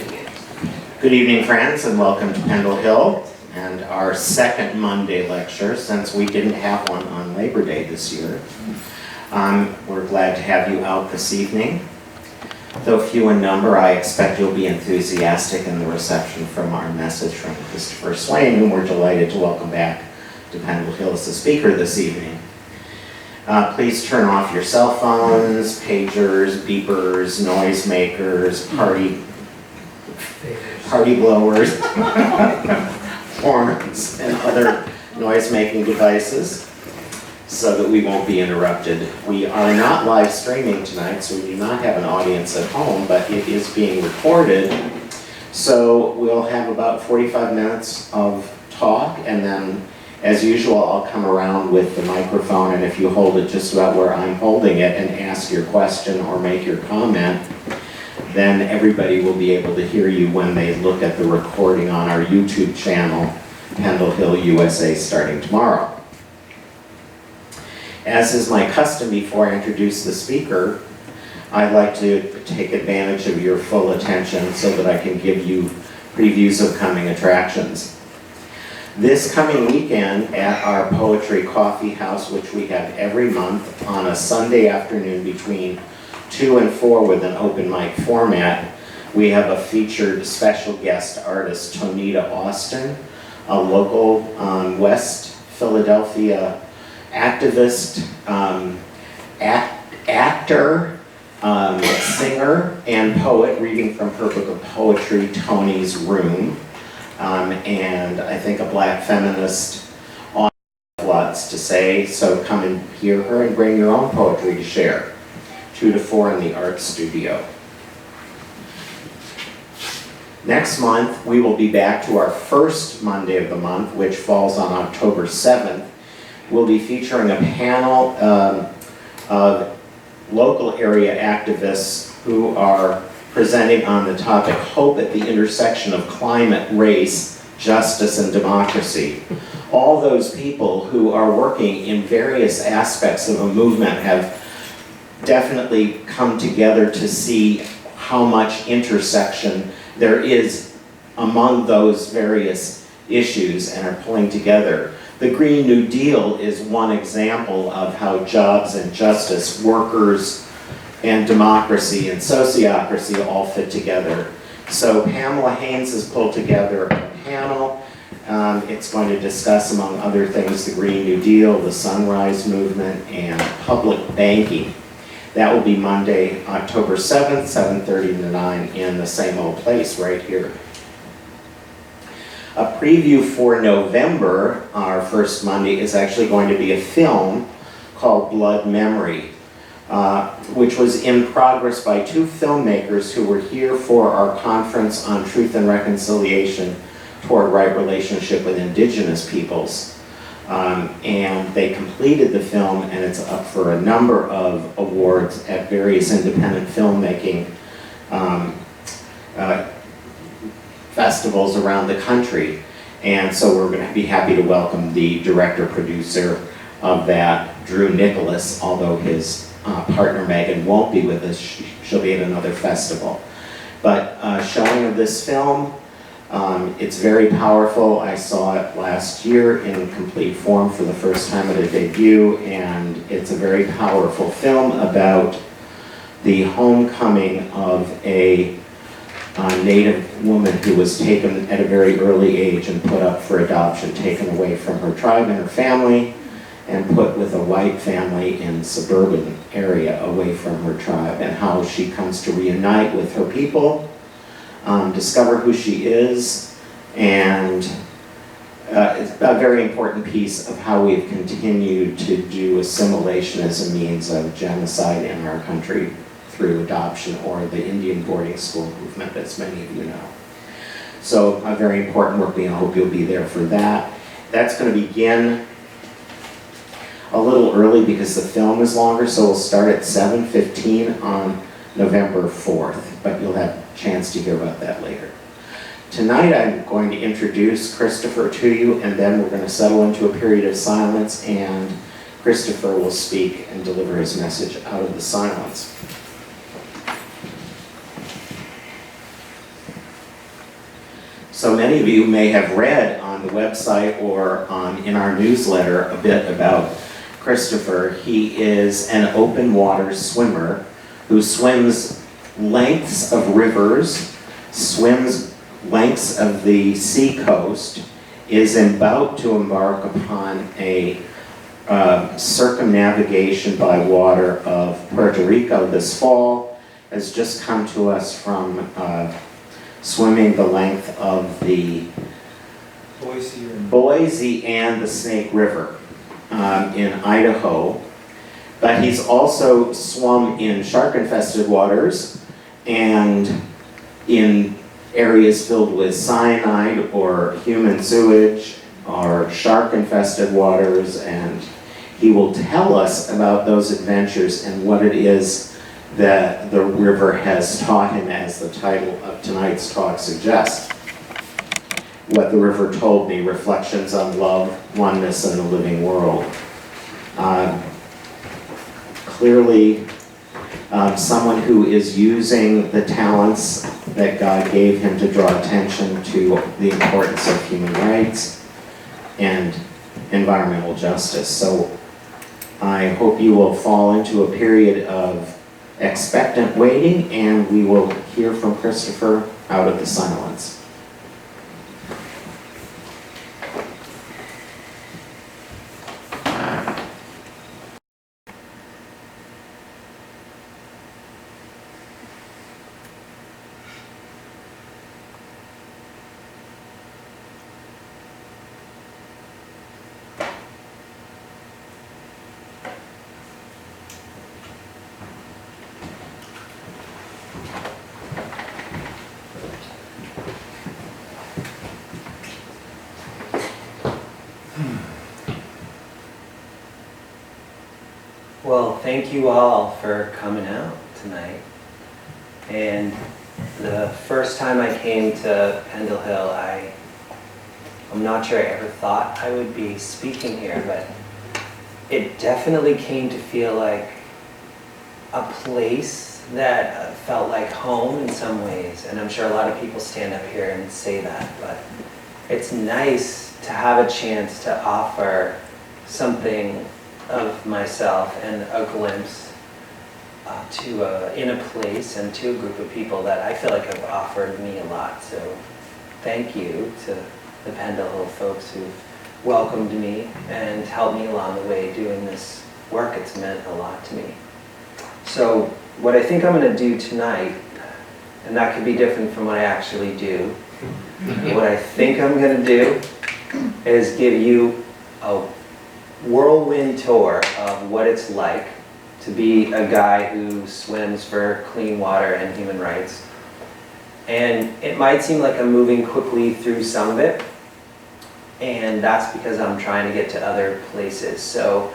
Good evening, friends, and welcome to Pendle Hill and our second Monday lecture since we didn't have one on Labor Day this year. We're glad to have you out this evening. Though few in number, I expect you'll be enthusiastic in the reception from our message from Christopher Swain, whom we're delighted to welcome back to Pendle Hill as the speaker this evening. Please turn off your cell phones, pagers, beepers, noisemakers, party blowers, horns, and other noise-making devices so that we won't be interrupted. We are not live streaming tonight, so we do not have an audience at home, but it is being recorded. So we'll have about 45 minutes of talk, and then as usual, I'll come around with the microphone, and if you hold it just about where I'm holding it and ask your question or make your comment, then everybody will be able to hear you when they look at the recording on our YouTube channel, Pendle Hill USA, starting tomorrow. As is my custom before I introduce the speaker, I'd like to take advantage of your full attention so that I can give you previews of coming attractions. This coming weekend at our Poetry Coffee House, which we have every month on a Sunday afternoon between 2 and 4 with an open mic format, we have a featured special guest artist, Tonita Austin, a local West Philadelphia activist, actor, singer, and poet, reading from her book of poetry, Tony's Room. And I think a black feminist on lots to say, so come and hear her and bring your own poetry to share. 2 to 4 in the art studio. Next month, we will be back to our first Monday of the month, which falls on October 7th. We'll be featuring a panel of local area activists who are presenting on the topic Hope at the Intersection of Climate, Race, Justice, and Democracy. All those people who are working in various aspects of a movement have definitely come together to see how much intersection there is among those various issues and are pulling together. The Green New Deal is one example of how jobs and justice, workers, and democracy and sociocracy all fit together. So Pamela Haynes has pulled together a panel. It's going to discuss, among other things, the Green New Deal, the Sunrise Movement, and public banking. That will be Monday, October 7th, 7:30 to 9 in the same old place right here. A preview for November, our first Monday, is actually going to be a film called Blood Memory, which was in progress by 2 filmmakers who were here for our conference on truth and reconciliation toward right relationship with indigenous peoples. And they completed the film, and it's up for a number of awards at various independent filmmaking festivals around the country. And so we're going to be happy to welcome the director-producer of that, Drew Nicholas, although his partner Megan won't be with us. She'll be at another festival. But showing of this film, it's very powerful. I saw it last year in complete form for the first time at a debut, and it's a very powerful film about the homecoming of a Native woman who was taken at a very early age and put up for adoption, taken away from her tribe and her family, and put with a white family in suburban area away from her tribe, and how she comes to reunite with her people, discover who she is, and it's a very important piece of how we've continued to do assimilation as a means of genocide in our country through adoption, or the Indian boarding school movement, as many of you know. So a very important work, and I hope you'll be there for that. That's going to begin a little early because the film is longer, so we'll start at 7:15 on November 4th, but you'll have a chance to hear about that later. Tonight I'm going to introduce Christopher to you, and then we're going to settle into a period of silence, and Christopher will speak and deliver his message out of the silence. So many of you may have read on the website or in our newsletter a bit about Christopher. He is an open water swimmer who swims lengths of rivers, swims lengths of the sea coast, is about to embark upon a circumnavigation by water of Puerto Rico this fall, has just come to us from swimming the length of the Boise and the Snake River in Idaho. But he's also swum in shark-infested waters and in areas filled with cyanide or human sewage or shark-infested waters, and he will tell us about those adventures and what it is that the river has taught him, as the title of tonight's talk suggests. What the River Told Me, Reflections on Love, Oneness, and the Living World. Clearly, someone who is using the talents that God gave him to draw attention to the importance of human rights and environmental justice. So I hope you will fall into a period of expectant waiting, and we will hear from Christopher out of the silence. Well, thank you all for coming out tonight. And the first time I came to Pendle Hill, I'm not sure I ever thought I would be speaking here, but it definitely came to feel like a place that felt like home in some ways. And I'm sure a lot of people stand up here and say that, but it's nice to have a chance to offer something of myself and a glimpse in a place and to a group of people that I feel like have offered me a lot. So thank you to the Pendle Hill folks who've welcomed me and helped me along the way doing this work. It's meant a lot to me. So what I think I'm going to do tonight, and that could be different from what I actually do, what I think I'm going to do is give you a whirlwind tour of what it's like to be a guy who swims for clean water and human rights. And it might seem like I'm moving quickly through some of it, and that's because I'm trying to get to other places. So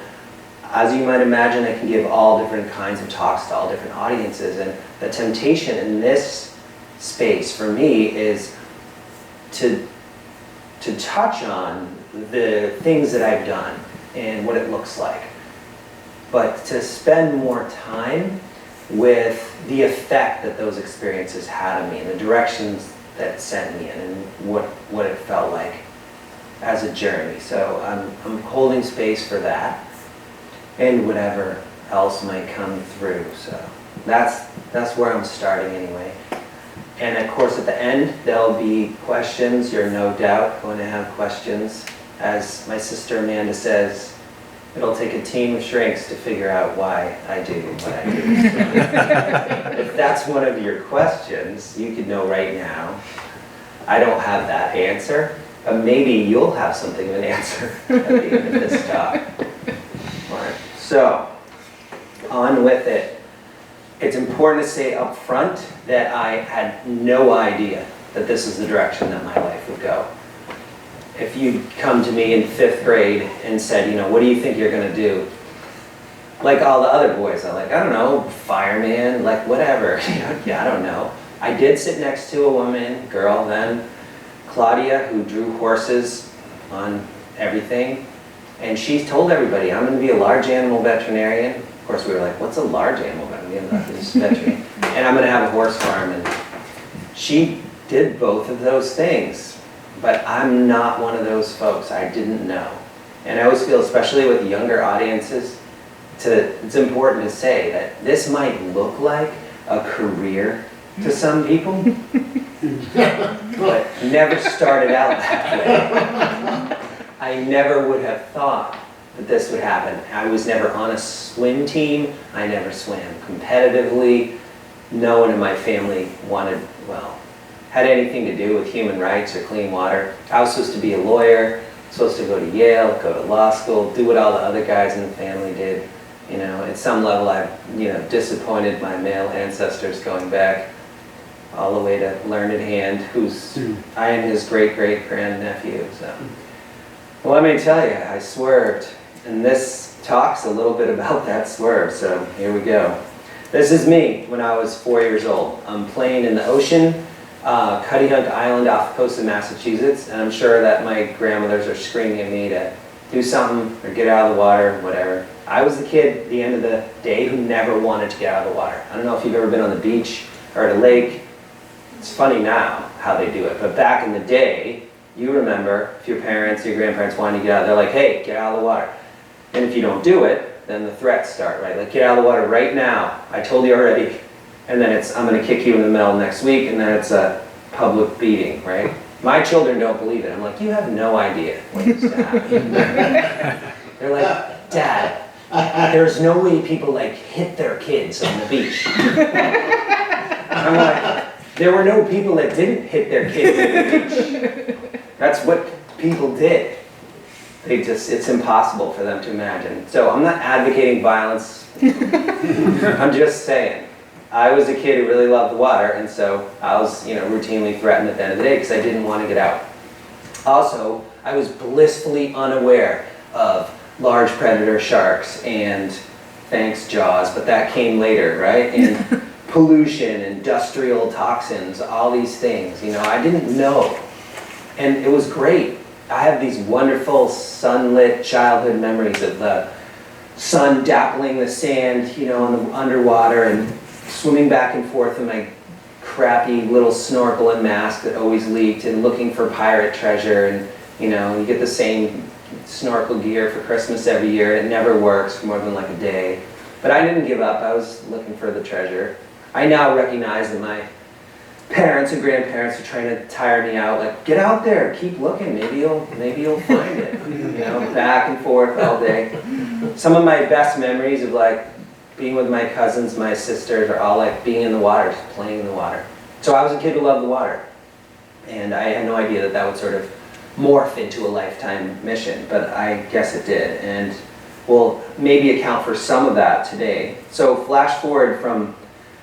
as you might imagine, I can give all different kinds of talks to all different audiences, and the temptation in this space for me is to touch on the things that I've done and what it looks like, but to spend more time with the effect that those experiences had on me and the directions that sent me in and what it felt like as a journey. So I'm holding space for that and whatever else might come through. So that's where I'm starting anyway. And of course at the end there'll be questions. You're no doubt going to have questions. As my sister Amanda says, it'll take a team of shrinks to figure out why I do what I do. If that's one of your questions, you could know right now, I don't have that answer. Maybe you'll have something of an answer at the end of this talk. All right. So, on with it. It's important to say up front that I had no idea that this is the direction that my life would go. If you'd come to me in 5th grade and said, you know, what do you think you're going to do? Like all the other boys, I'm like, I don't know, fireman, like whatever. Yeah, I don't know. I did sit next to a woman, girl then, Claudia, who drew horses on everything. And she told everybody, I'm going to be a large animal veterinarian. Of course, we were like, what's a large animal veterinarian? And I'm going to have a horse farm. And she did both of those things. but I'm not one of those folks. I didn't know. And I always feel, especially with younger audiences, it's important to say that this might look like a career to some people, but never started out that way. I never would have thought that this would happen. I was never on a swim team. I never swam competitively. No one in my family had anything to do with human rights or clean water. I was supposed to be a lawyer, supposed to go to Yale, go to law school, do what all the other guys in the family did. You know, at some level I've, disappointed my male ancestors going back all the way to Learned Hand, I am his great-great-grandnephew, so. Well, let me tell you, I swerved, and this talks a little bit about that swerve, so here we go. This is me when I was 4 years old. I'm playing in the ocean, Cuttyhunk Island off the coast of Massachusetts, and I'm sure that my grandmothers are screaming at me to do something or get out of the water, whatever. I was the kid at the end of the day who never wanted to get out of the water. I don't know if you've ever been on the beach or at a lake. It's funny now how they do it, but back in the day, you remember if your parents, your grandparents wanted to get out, they're like, hey, get out of the water. And if you don't do it, then the threats start, right? Like, get out of the water right now. I told you already. And then I'm going to kick you in the middle next week, and then it's a public beating, right? My children don't believe it. I'm like, you have no idea what is to happen. They're like, Dad, there's no way people hit their kids on the beach. I'm like, there were no people that didn't hit their kids on the beach. That's what people did. It's impossible for them to imagine. So I'm not advocating violence. I'm just saying. I was a kid who really loved the water, and so I was, routinely threatened at the end of the day because I didn't want to get out. Also, I was blissfully unaware of large predator sharks and, thanks Jaws, but that came later, right? And pollution, industrial toxins, all these things, I didn't know. And it was great. I have these wonderful sunlit childhood memories of the sun dappling the sand, on the underwater, and swimming back and forth in my crappy little snorkel and mask that always leaked, and looking for pirate treasure, and you get the same snorkel gear for Christmas every year, and it never works for more than a day. But I didn't give up. I was looking for the treasure. I now recognize that my parents and grandparents are trying to tire me out, like, get out there, keep looking, maybe you'll find it. Back and forth all day. Some of my best memories of being with my cousins, my sisters, are all being in the water, just playing in the water. So I was a kid who loved the water. And I had no idea that would sort of morph into a lifetime mission, but I guess it did. And we'll maybe account for some of that today. So flash forward from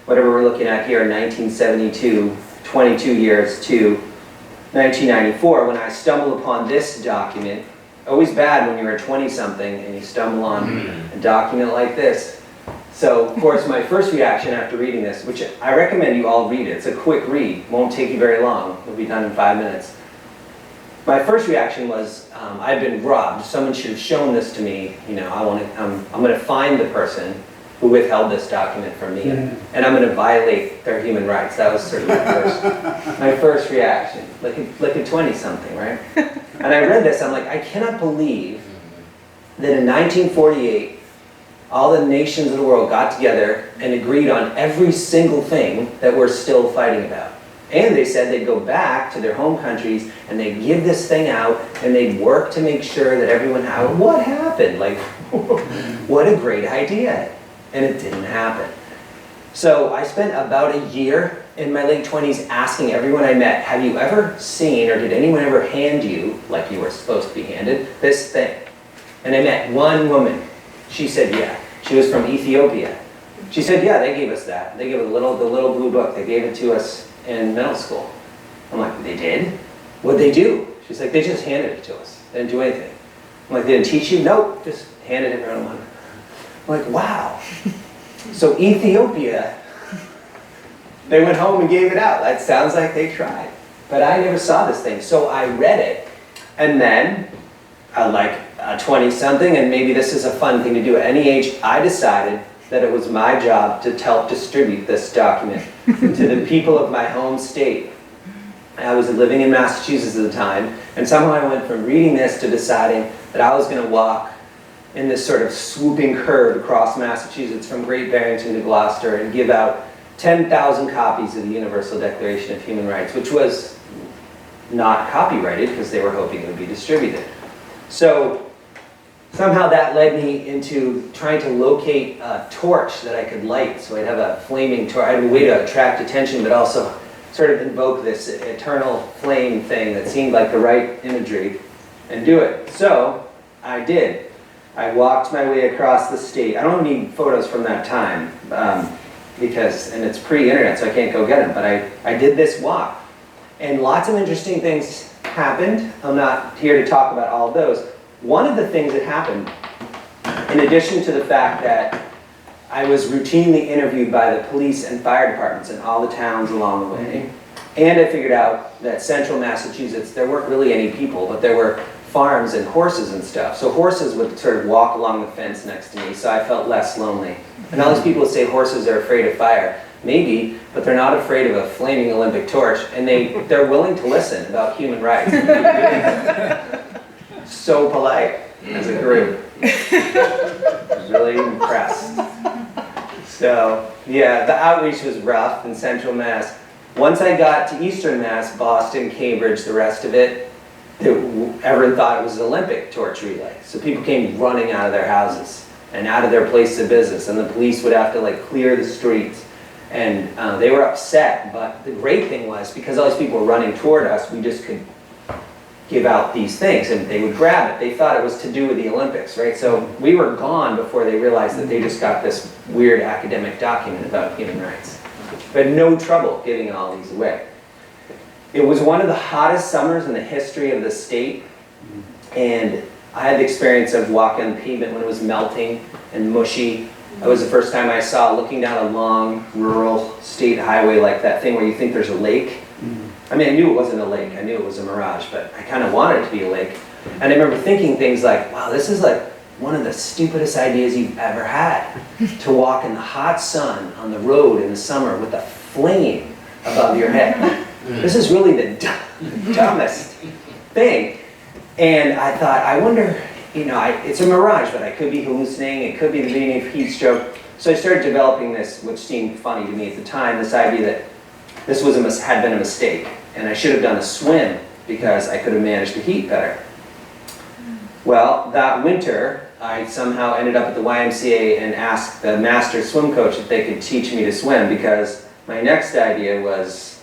whatever we're looking at here, 1972, 22 years to 1994, when I stumbled upon this document. Always bad when you're a 20-something and you stumble on a document like this. So, of course, my first reaction after reading this, which I recommend you all read it, it's a quick read, won't take you very long, it'll be done in 5 minutes. My first reaction was, I've been robbed. Someone should have shown this to me. I'm going to find the person who withheld this document from me, and I'm going to violate their human rights. That was sort of my first reaction, like a 20-something, right? And I read this, I'm like, I cannot believe that in 1948, all the nations of the world got together and agreed on every single thing that we're still fighting about. And they said they'd go back to their home countries and they'd give this thing out and they'd work to make sure that everyone had. What happened? What a great idea. And it didn't happen. So I spent about a year in my late 20s asking everyone I met, have you ever seen, or did anyone ever hand you, like you were supposed to be handed, this thing? And I met one woman. She said, yeah. She was from Ethiopia. She said, yeah, they gave us that. They gave us the little blue book. They gave it to us in middle school. I'm like, they did? What'd they do? She's like, they just handed it to us. They didn't do anything. I'm like, they didn't teach you? Nope, just handed it around. I'm like, wow. So Ethiopia, they went home and gave it out. That sounds like they tried. But I never saw this thing. So I read it. And then, like a 20-something, and maybe this is a fun thing to do at any age, I decided that it was my job to help distribute this document to the people of my home state. I was living in Massachusetts at the time, and somehow I went from reading this to deciding that I was going to walk in this sort of swooping curve across Massachusetts from Great Barrington to Gloucester and give out 10,000 copies of the Universal Declaration of Human Rights, which was not copyrighted because they were hoping it would be distributed. So somehow that led me into trying to locate a torch that I could light, so I'd have a flaming torch. I had a way to attract attention, but also sort of invoke this eternal flame thing that seemed like the right imagery, and do it. So I did. I walked my way across the state. I don't need photos from that time, and it's pre-internet, so I can't go get them, but I did this walk. And lots of interesting things happened. I'm not here to talk about all of those. One of the things that happened, in addition to the fact that I was routinely interviewed by the police and fire departments in all the towns along the way, and I figured out that central Massachusetts, there weren't really any people, but there were farms and horses and stuff. So horses would sort of walk along the fence next to me, so I felt less lonely. And all these people would say horses are afraid of fire. Maybe, but they're not afraid of a flaming Olympic torch, and they're willing to listen about human rights. So polite as a group. I was really impressed. So, yeah, the outreach was rough in Central Mass. Once I got to Eastern Mass, Boston, Cambridge, the rest of it, everyone thought it was an Olympic torch relay. So people came running out of their houses and out of their place of business, and the police would have to like clear the streets. And they were upset, but the great thing was, because all these people were running toward us, we just could give out these things, and they would grab it. They thought it was to do with the Olympics, right? So we were gone before they realized that they just got this weird academic document about human rights. But no trouble giving all these away. It was one of the hottest summers in the history of the state, and I had the experience of walking on the pavement when it was melting and mushy. That was the first time I saw, looking down a long, rural state highway like that thing where you think there's a lake. I mean, I knew it wasn't a lake, I knew it was a mirage, but I kind of wanted it to be a lake. And I remember thinking things like, wow, this is like one of the stupidest ideas you've ever had, to walk in the hot sun on the road in the summer with a flame above your head. This is really the dumbest thing. And I thought, I wonder, it's a mirage, but I could be hallucinating, it could be the beginning of heat stroke. So I started developing this, which seemed funny to me at the time, this idea that this had been a mistake, and I should have done a swim because I could have managed the heat better. Well, that winter, I somehow ended up at the YMCA and asked the master swim coach if they could teach me to swim, because my next idea was,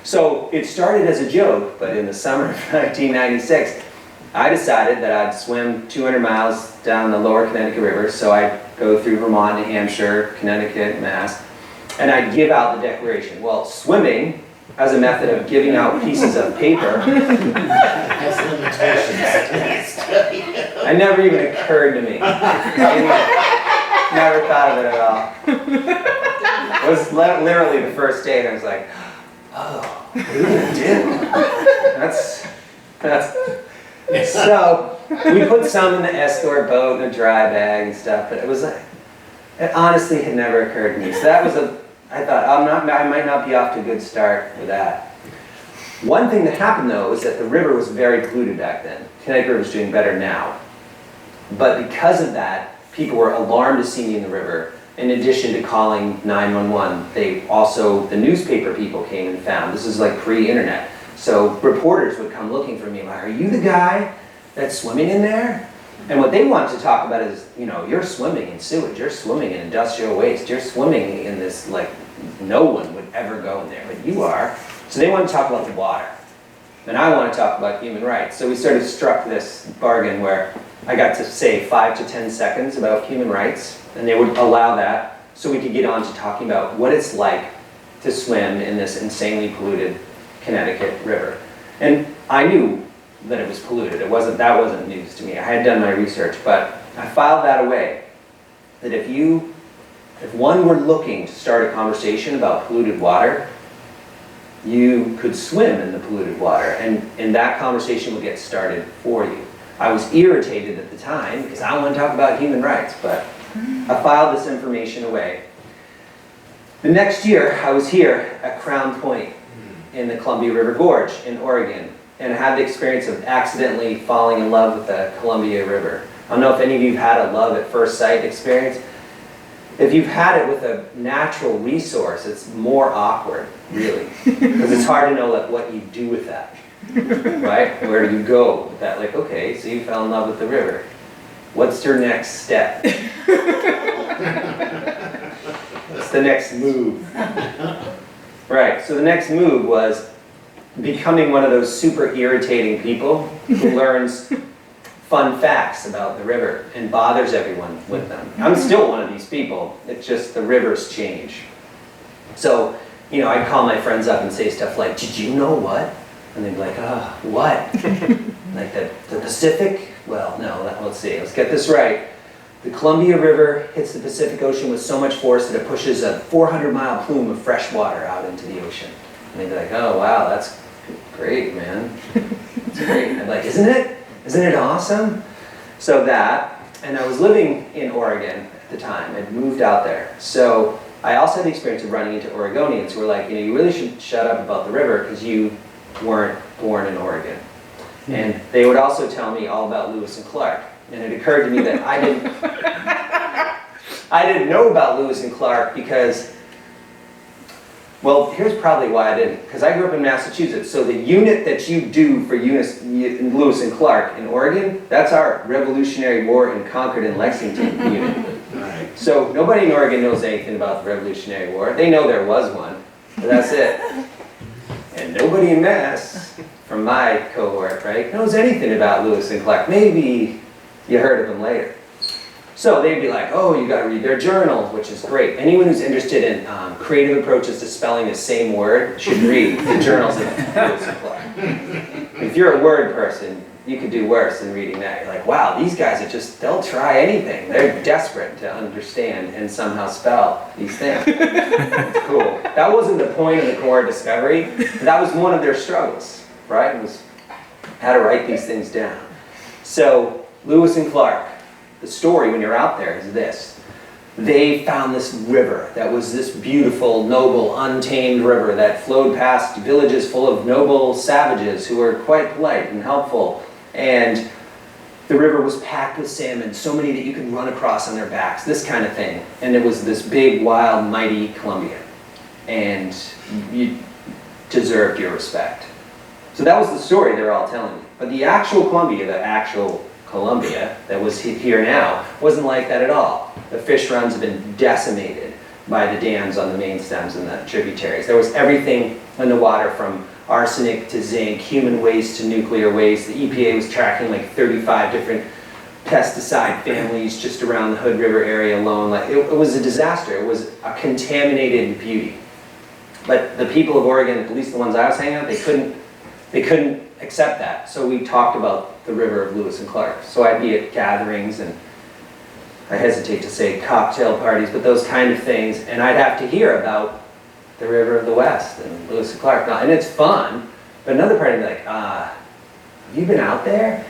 so it started as a joke, but in the summer of 1996, I decided that I'd swim 200 miles down the lower Connecticut River, so I'd go through Vermont, New Hampshire, Connecticut, Mass, and I'd give out the Declaration. Well, swimming, as a method of giving out pieces of paper, Has limitations. it never even occurred to me. Never thought of it at all. It was literally the first day, and I was like, oh, what are we gonna do? So we put some in the escort boat in a dry bag and stuff, but it honestly had never occurred to me. So that was I thought, I might not be off to a good start with that. One thing that happened though was that the river was very polluted back then. Connecticut River is doing better now. But because of that, people were alarmed to see me in the river. In addition to calling 911, the newspaper people came and found. This is like pre-internet. So reporters would come looking for me, like, are you the guy that's swimming in there? And what they wanted to talk about is, you're swimming in sewage, you're swimming in industrial waste, you're swimming in this, like, no one would ever go in there, but you are. So they want to talk about the water. And I want to talk about human rights. So we sort of struck this bargain where I got to say 5 to 10 seconds about human rights, and they would allow that so we could get on to talking about what it's like to swim in this insanely polluted Connecticut River. And I knew that it was polluted. That wasn't news to me. I had done my research, but I filed that away. That if one were looking to start a conversation about polluted water, you could swim in the polluted water, and that conversation would get started for you. I was irritated at the time because I want to talk about human rights, but I filed this information away. The next year, I was here at Crown Point, in the Columbia River Gorge in Oregon and had the experience of accidentally falling in love with the Columbia River. I don't know if any of you have had a love at first sight experience. If you've had it with a natural resource, it's more awkward, really, because it's hard to know like what you do with that, right? Where do you go with that? Like, okay, so you fell in love with the river. What's your next step? What's the next move? Right, so the next move was becoming one of those super irritating people who learns fun facts about the river and bothers everyone with them. I'm still one of these people. It's just the rivers change. So, you know, I'd call my friends up and say stuff like, did you know what? And they'd be like, oh, what? Like the Pacific? Well, no, let's see, let's get this right. The Columbia River hits the Pacific Ocean with so much force that it pushes a 400-mile plume of fresh water out into the ocean. And they'd be like, oh, wow, that's great, man. That's great. And I'd be like, isn't it? Isn't it awesome? So that, and I was living in Oregon at the time. I'd moved out there. So I also had the experience of running into Oregonians who were like, you know, you really should shut up about the river because you weren't born in Oregon. And they would also tell me all about Lewis and Clark. And it occurred to me that I didn't know about Lewis and Clark because, well, here's probably why I didn't. Because I grew up in Massachusetts, so the unit that you do for Lewis and Clark in Oregon, that's our Revolutionary War in Concord and Lexington unit. Right. So nobody in Oregon knows anything about the Revolutionary War. They know there was one, but that's it. And nobody in Mass, from my cohort, right, knows anything about Lewis and Clark. Maybe you heard of them later. So they'd be like, oh, you got to read their journals, which is great. Anyone who's interested in creative approaches to spelling the same word should read the journals of Lewis and Clark. If you're a word person, you could do worse than reading that. You're like, wow, these guys are just, they'll try anything. They're desperate to understand and somehow spell these things. It's cool. That wasn't the point of the core discovery. That was one of their struggles, right? It was how to write these things down. So Lewis and Clark, the story when you're out there is this. They found this river that was this beautiful, noble, untamed river that flowed past villages full of noble savages who were quite polite and helpful. And the river was packed with salmon, so many that you could run across on their backs, this kind of thing. And it was this big, wild, mighty Columbia. And you deserved your respect. So that was the story they were all telling me. But the actual Columbia that was here now, wasn't like that at all. The fish runs have been decimated by the dams on the main stems and the tributaries. There was everything in the water from arsenic to zinc, human waste to nuclear waste. The EPA was tracking like 35 different pesticide families just around the Hood River area alone. Like it was a disaster. It was a contaminated beauty. But the people of Oregon, at least the ones I was hanging out, they couldn't accept that. So we talked about the river of Lewis and Clark. So I'd be at gatherings and I hesitate to say cocktail parties, but those kind of things, and I'd have to hear about the river of the West and Lewis and Clark. And it's fun, but another part would be like, have you been out there?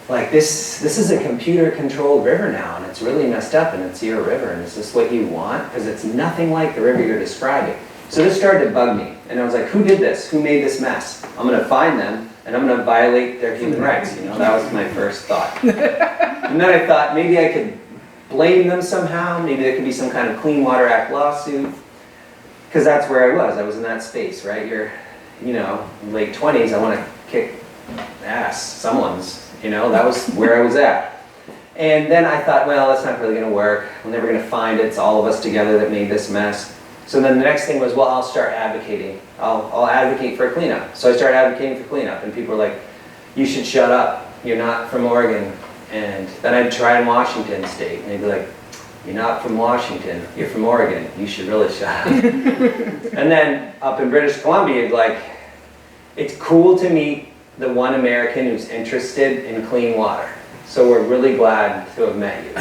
Like this is a computer-controlled river now, and it's really messed up, and it's your river, and is this what you want? Because it's nothing like the river you're describing. So this started to bug me, and I was like, who did this? Who made this mess? I'm going to find them, and I'm going to violate their human rights. You know, that was my first thought. And then I thought maybe I could blame them somehow. Maybe there could be some kind of Clean Water Act lawsuit. Because that's where I was. I was in that space, right? You're, you know, late 20s. I want to kick ass. Someone's, you know, that was where I was at. And then I thought, well, that's not really going to work. We're never going to find it. It's all of us together that made this mess. So then the next thing was, well, I'll start advocating. I'll advocate for a cleanup. So I started advocating for cleanup, and people were like, you should shut up. You're not from Oregon. And then I'd try in Washington State, and they'd be like, you're not from Washington, you're from Oregon. You should really shut up. And then up in British Columbia, it'd be like, it's cool to meet the one American who's interested in clean water. So we're really glad to have met you.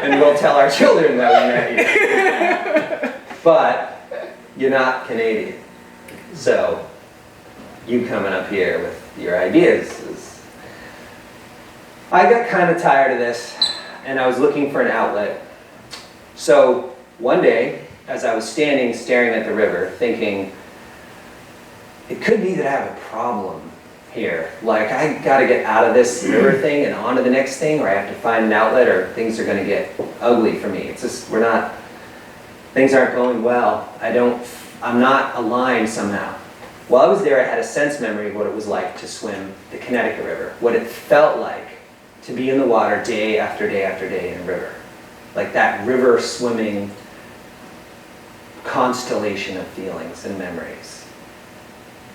And we'll tell our children that we met you. But you're not Canadian. So you coming up here with your ideas is... I got kind of tired of this, and I was looking for an outlet. So one day, as I was standing staring at the river, thinking, it could be that I have a problem here. Like, I gotta get out of this river thing and on to the next thing, or I have to find an outlet, or things are gonna get ugly for me. It's just, things aren't going well. I'm not aligned somehow. While I was there, I had a sense memory of what it was like to swim the Connecticut River, what it felt like to be in the water day after day after day in a river. Like that river swimming constellation of feelings and memories.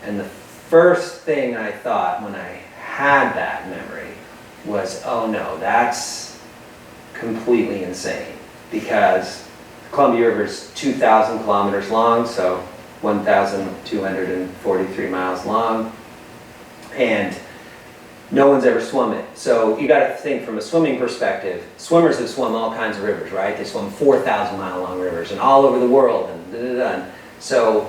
And the first thing I thought when I had that memory was, oh no, that's completely insane, because the Columbia River is 2,000 kilometers long, so 1,243 miles long, and no one's ever swum it. So you got to think from a swimming perspective. Swimmers have swum all kinds of rivers, right? They swum 4,000 mile long rivers and all over the world, and da-da-da. So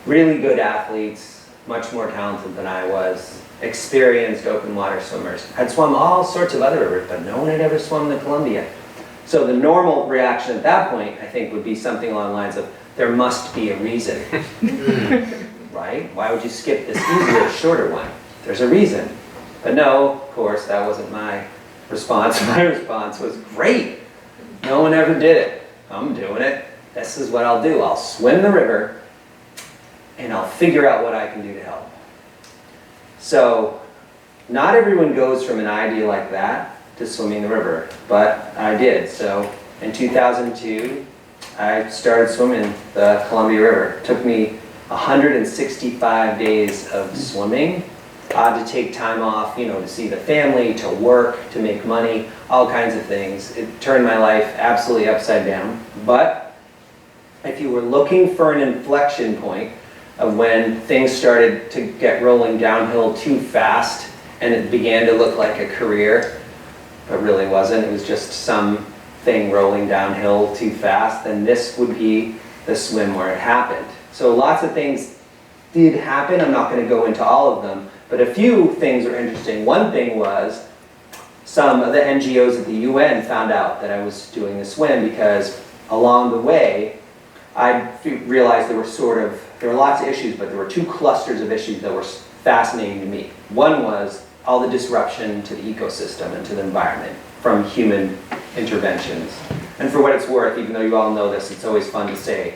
really good athletes, much more talented than I was, experienced open water swimmers, had swum all sorts of other rivers, but no one had ever swum the Columbia. So the normal reaction at that point, I think, would be something along the lines of, there must be a reason, right? Why would you skip this easier, shorter one? There's a reason. But no, of course, that wasn't my response. My response was, great, no one ever did it. I'm doing it. This is what I'll do. I'll swim the river, and I'll figure out what I can do to help. So not everyone goes from an idea like that to swimming the river, but I did. So in 2002, I started swimming the Columbia River. It took me 165 days of swimming. I had to take time off, to see the family, to work, to make money, all kinds of things. It turned my life absolutely upside down. But if you were looking for an inflection point of when things started to get rolling downhill too fast and it began to look like a career, but really wasn't, it was just some thing rolling downhill too fast, then this would be the swim where it happened. So lots of things did happen. I'm not going to go into all of them, but a few things were interesting. One thing was some of the NGOs at the UN found out that I was doing the swim, because along the way I realized there were lots of issues, but there were two clusters of issues that were fascinating to me. One was all the disruption to the ecosystem and to the environment from human interventions. And for what it's worth, even though you all know this, it's always fun to say,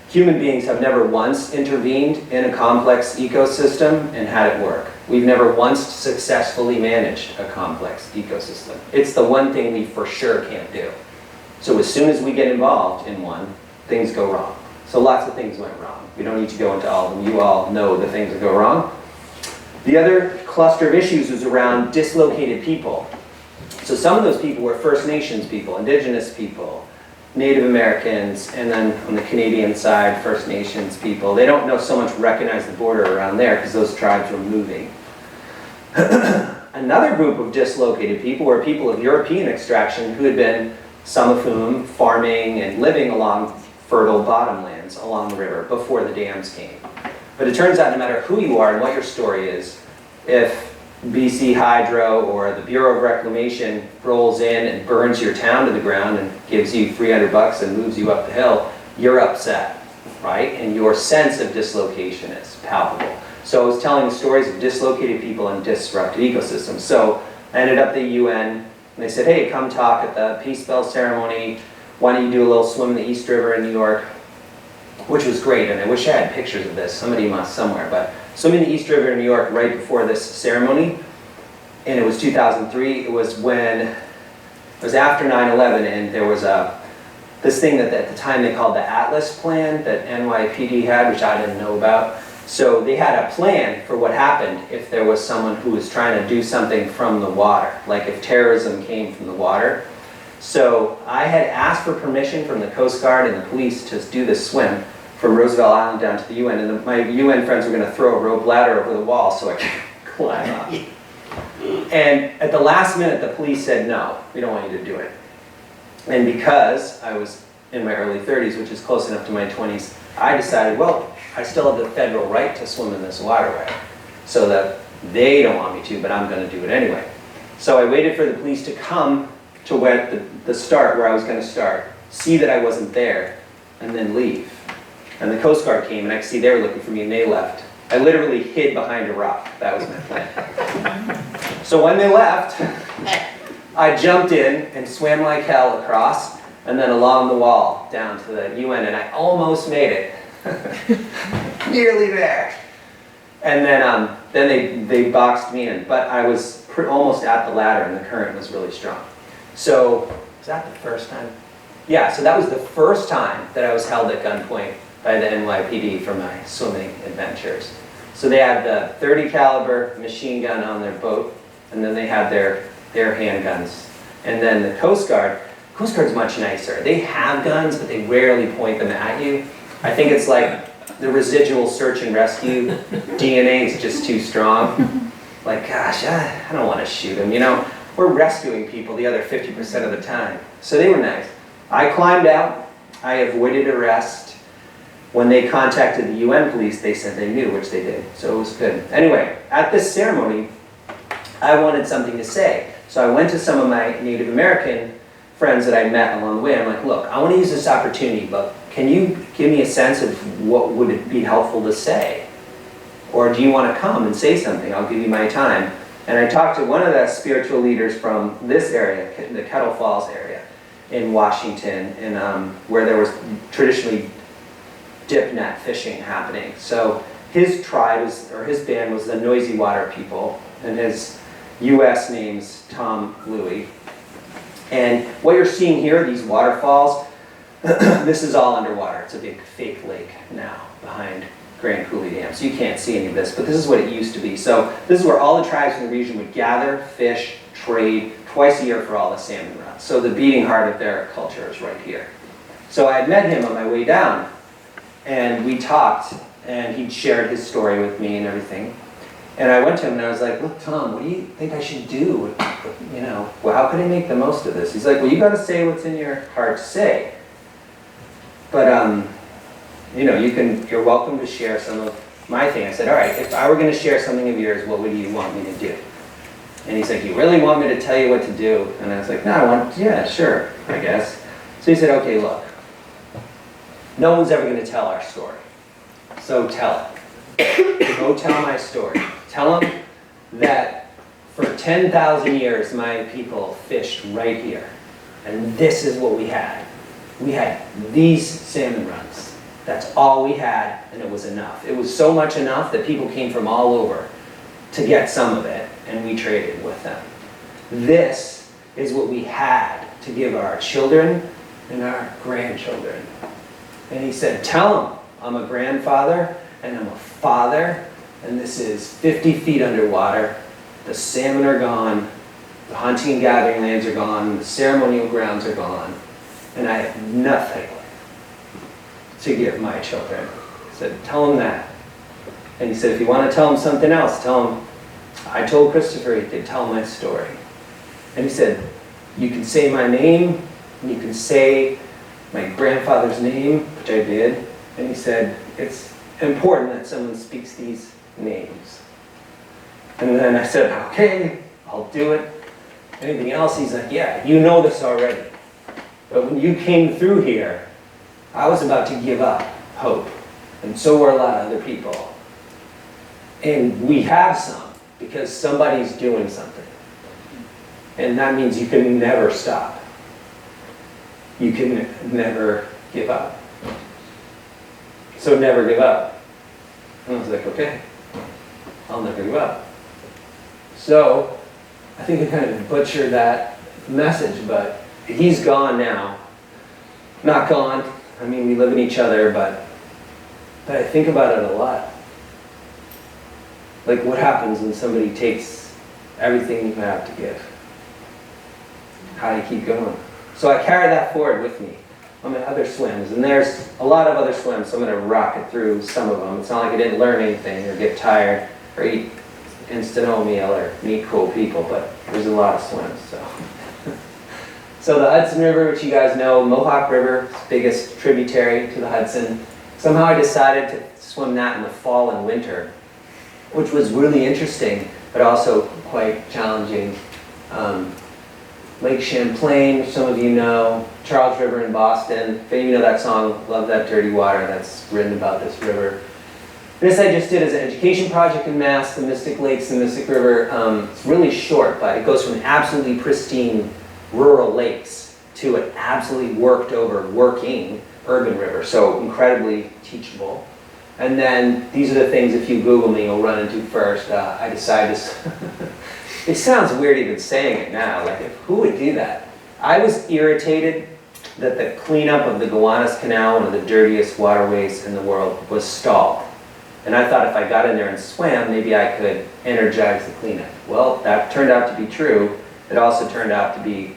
human beings have never once intervened in a complex ecosystem and had it work. We've never once successfully managed a complex ecosystem. It's the one thing we for sure can't do. So as soon as we get involved in one, things go wrong. So lots of things went wrong. We don't need to go into all of them. You all know the things that go wrong. The other cluster of issues was around dislocated people. So some of those people were First Nations people, Indigenous people, Native Americans, and then on the Canadian side, First Nations people. They don't so much recognize the border around there because those tribes were moving. Another group of dislocated people were people of European extraction who had been, some of whom, farming and living along fertile bottomlands along the river before the dams came. But it turns out no matter who you are and what your story is, if BC Hydro or the Bureau of Reclamation rolls in and burns your town to the ground and gives you $300 and moves you up the hill, you're upset, right? And your sense of dislocation is palpable. So I was telling the stories of dislocated people and disrupted ecosystems. So I ended up at the UN, and they said, hey, come talk at the Peace Bell ceremony. Why don't you do a little swim in the East River in New York? Which was great, and I wish I had pictures of this. Somebody must somewhere, but swimming the East River in New York right before this ceremony, and it was 2003. It was after 9/11, and there was this thing that at the time they called the Atlas Plan that NYPD had, which I didn't know about. So they had a plan for what happened if there was someone who was trying to do something from the water, like if terrorism came from the water. So I had asked for permission from the Coast Guard and the police to do this swim from Roosevelt Island down to the UN, and my UN friends were going to throw a rope ladder over the wall so I could climb up. And at the last minute, the police said, no, we don't want you to do it. And because I was in my early 30s, which is close enough to my 20s, I decided, well, I still have the federal right to swim in this waterway, so that they don't want me to, but I'm going to do it anyway. So I waited for the police to come to where the start, where I was going to start, see that I wasn't there, and then leave. And the Coast Guard came, and I could see they were looking for me, and they left. I literally hid behind a rock. That was my plan. So when they left, I jumped in and swam like hell across, and then along the wall down to the UN, and I almost made it. Nearly there. And then they boxed me in, but I was almost at the ladder, and the current was really strong. So, was that the first time? Yeah, so that was the first time that I was held at gunpoint by the NYPD for my swimming adventures. So they had the .30 caliber machine gun on their boat, and then they had their handguns. And then the Coast Guard's much nicer. They have guns, but they rarely point them at you. I think it's like the residual search and rescue DNA is just too strong. Like, gosh, I don't want to shoot him, you know? We're rescuing people the other 50% of the time. So they were nice. I climbed out. I avoided arrest. When they contacted the UN police, they said they knew, which they did. So it was good. Anyway, at this ceremony, I wanted something to say. So I went to some of my Native American friends that I met along the way. I'm like, look, I want to use this opportunity, but can you give me a sense of what would it be helpful to say? Or do you want to come and say something? I'll give you my time. And I talked to one of the spiritual leaders from this area, the Kettle Falls area in Washington, and where there was traditionally dip net fishing happening. So his tribe or his band was the Noisy Water People, and his U.S. name's Tom Louie. And what you're seeing here, these waterfalls, this is all underwater. It's a big fake lake now behind Grand Coulee Dam. So you can't see any of this, but this is what it used to be. So this is where all the tribes in the region would gather, fish, trade twice a year for all the salmon runs. So the beating heart of their culture is right here. So I had met him on my way down, and we talked, and he'd shared his story with me and everything. And I went to him and I was like, look, Tom, what do you think I should do? You know, well, how can I make the most of this? He's like, well, you got to say what's in your heart to say. But, you know, you're welcome to share some of my thing. I said, all right, if I were going to share something of yours, what would you want me to do? And he's like, you really want me to tell you what to do? And I was like, no, yeah, sure, I guess. So he said, okay, look, no one's ever going to tell our story. So tell it. Go tell my story. Tell them that for 10,000 years, my people fished right here. And this is what we had. We had these salmon runs. That's all we had, and it was enough. It was so much enough that people came from all over to get some of it, and we traded with them. This is what we had to give our children and our grandchildren. And he said, tell them I'm a grandfather and I'm a father, and this is 50 feet underwater. The salmon are gone, the hunting and gathering lands are gone, the ceremonial grounds are gone, and I have nothing to give my children. He said, tell them that. And he said, if you want to tell them something else, tell them, I told Christopher he could tell my story. And he said, you can say my name, and you can say my grandfather's name, which I did. And he said, it's important that someone speaks these names. And then I said, okay, I'll do it. Anything else? He's like, yeah, you know this already. But when you came through here, I was about to give up hope. And so were a lot of other people. And we have some, because somebody's doing something. And that means you can never stop. You can never give up. So never give up. And I was like, okay, I'll never give up. So I think I kind of butchered that message, but he's gone now. Not gone. I mean, we live in each other, but I think about it a lot. Like, what happens when somebody takes everything you have to give? How do you keep going? So I carry that forward with me on my other swims, and there's a lot of other swims, so I'm going to rocket through some of them. It's not like I didn't learn anything or get tired or eat instant oatmeal or meet cool people, but there's a lot of swims. So the Hudson River, which you guys know, Mohawk River, biggest tributary to the Hudson. Somehow I decided to swim that in the fall and winter, which was really interesting, but also quite challenging. Lake Champlain, which some of you know, Charles River in Boston. If any of you know that song, Love That Dirty Water, that's written about this river. This I just did as an education project in Mass, the Mystic Lakes, the Mystic River. It's really short, but it goes from absolutely pristine rural lakes to an absolutely worked over, working urban river. So incredibly teachable. And then these are the things, if you Google me, you'll run into first. I decided it sounds weird even saying it now, like who would do that? I was irritated that the cleanup of the Gowanus Canal, one of the dirtiest waterways in the world, was stalled. And I thought if I got in there and swam, maybe I could energize the cleanup. Well, that turned out to be true. It also turned out to be,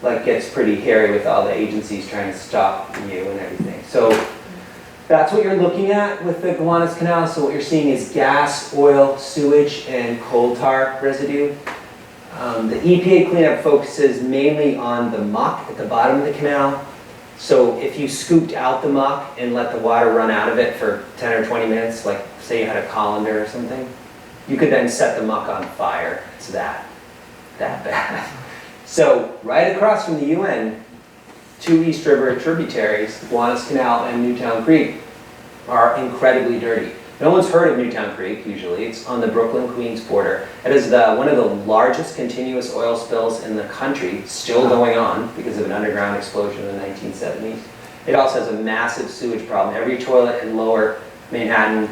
like, gets pretty hairy with all the agencies trying to stop you and everything. So that's what you're looking at with the Gowanus Canal. So what you're seeing is gas, oil, sewage, and coal tar residue. The EPA cleanup focuses mainly on the muck at the bottom of the canal. So if you scooped out the muck and let the water run out of it for 10 or 20 minutes, like say you had a colander or something, you could then set the muck on fire. It's that bad. So right across from the UN, two East River tributaries, the Gowanus Canal and Newtown Creek, are incredibly dirty. No one's heard of Newtown Creek, usually. It's on the Brooklyn-Queens border. It is one of the largest continuous oil spills in the country, still going on because of an underground explosion in the 1970s. It also has a massive sewage problem. Every toilet in lower Manhattan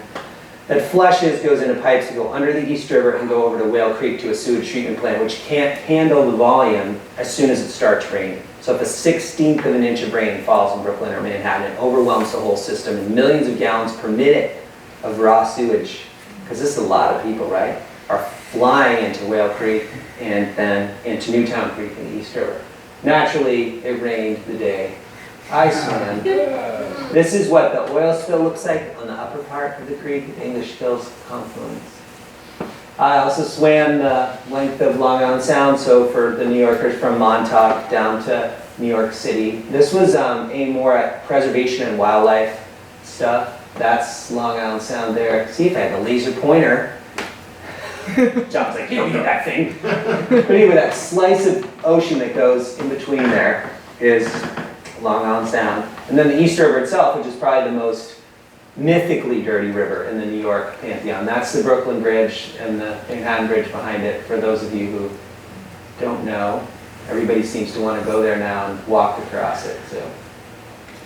that flushes goes into pipes that go under the East River and go over to Whale Creek to a sewage treatment plant, which can't handle the volume as soon as it starts raining. So if a 1/16 of an inch of rain falls in Brooklyn or Manhattan, it overwhelms the whole system, and millions of gallons per minute of raw sewage, because this is a lot of people, right, are flying into Whale Creek and then into Newtown Creek in the East River. Naturally, it rained the day I swam. This is what the oil spill looks like on the upper part of the creek, the English Hills confluence. I also swam the length of Long Island Sound, so for the New Yorkers from Montauk down to New York City. This was aimed more at preservation and wildlife stuff. That's Long Island Sound there. See if I have a laser pointer. John's like, you don't need that thing. But anyway, that slice of ocean that goes in between there is Long Island Sound. And then the East River itself, which is probably the most mythically dirty river in the New York pantheon. That's the Brooklyn Bridge and the Manhattan Bridge behind it, for those of you who don't know. Everybody seems to want to go there now and walk across it. So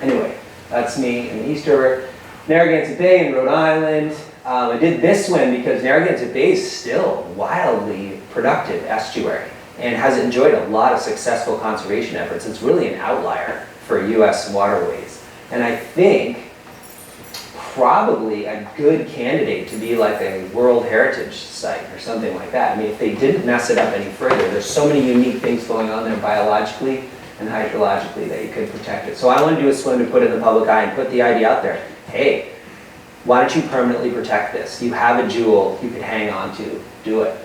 anyway, that's me in the East River. Narragansett Bay in Rhode Island. I did this swim because Narragansett Bay is still wildly productive estuary and has enjoyed a lot of successful conservation efforts. It's really an outlier for US waterways. And I think probably a good candidate to be like a World Heritage Site or something like that. I mean, if they didn't mess it up any further, there's so many unique things going on there biologically and hydrologically that you could protect it. So I want to do a swim to put it in the public eye and put the idea out there. Hey, why don't you permanently protect this? You have a jewel you could hang on to. Do it.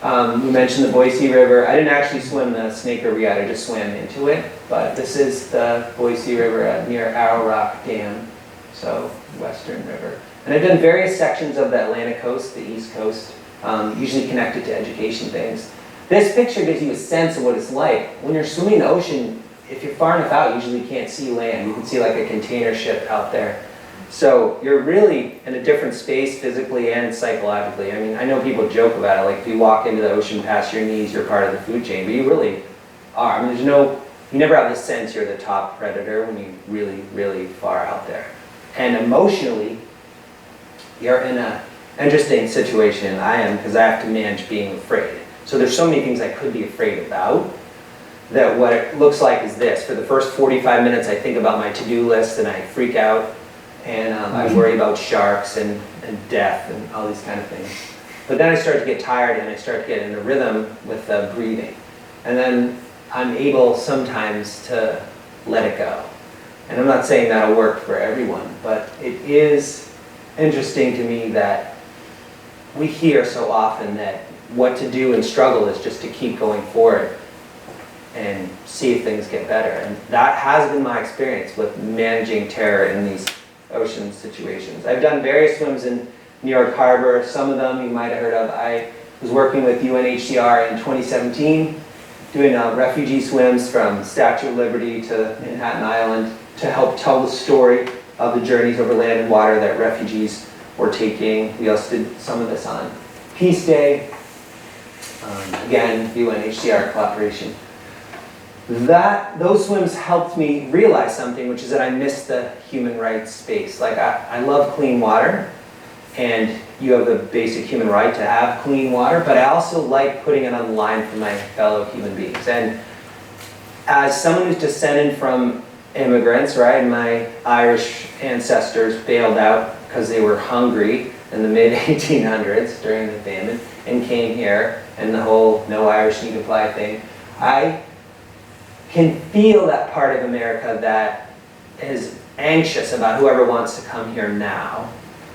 We mentioned the Boise River. I didn't actually swim the Snake River yet. I just swam into it. But this is the Boise River near Arrow Rock Dam, so Western River. And I've done various sections of the Atlantic coast, the East Coast, usually connected to education things. This picture gives you a sense of what it's like. When you're swimming the ocean, if you're far enough out, you usually can't see land. You can see like a container ship out there. So you're really in a different space physically and psychologically. I mean, I know people joke about it, like if you walk into the ocean past your knees, you're part of the food chain, but you really are. I mean, you never have the sense you're the top predator when you're really, really far out there. And emotionally, you're in an interesting situation. I am, because I have to manage being afraid. So there's so many things I could be afraid about, that what it looks like is this. For the first 45 minutes, I think about my to-do list and I freak out. And I worry about sharks and death and all these kind of things. But then I start to get tired and I start to get in a rhythm with breathing. And then I'm able sometimes to let it go. And I'm not saying that'll work for everyone, but it is interesting to me that we hear so often that what to do in struggle is just to keep going forward and see if things get better. And that has been my experience with managing terror in these ocean situations. I've done various swims in New York Harbor. Some of them you might have heard of. I was working with UNHCR in 2017, doing refugee swims from Statue of Liberty to Manhattan Island to help tell the story of the journeys over land and water that refugees were taking. We also did some of this on Peace Day. Again, UNHCR collaboration. Those swims helped me realize something, which is that I missed the human rights space. Like, I love clean water, and you have the basic human right to have clean water, but I also like putting it on the line for my fellow human beings. And as someone who's descended from immigrants, right, my Irish ancestors bailed out because they were hungry in the mid-1800s during the famine and came here, and the whole no Irish need apply thing. I can feel that part of America that is anxious about whoever wants to come here now.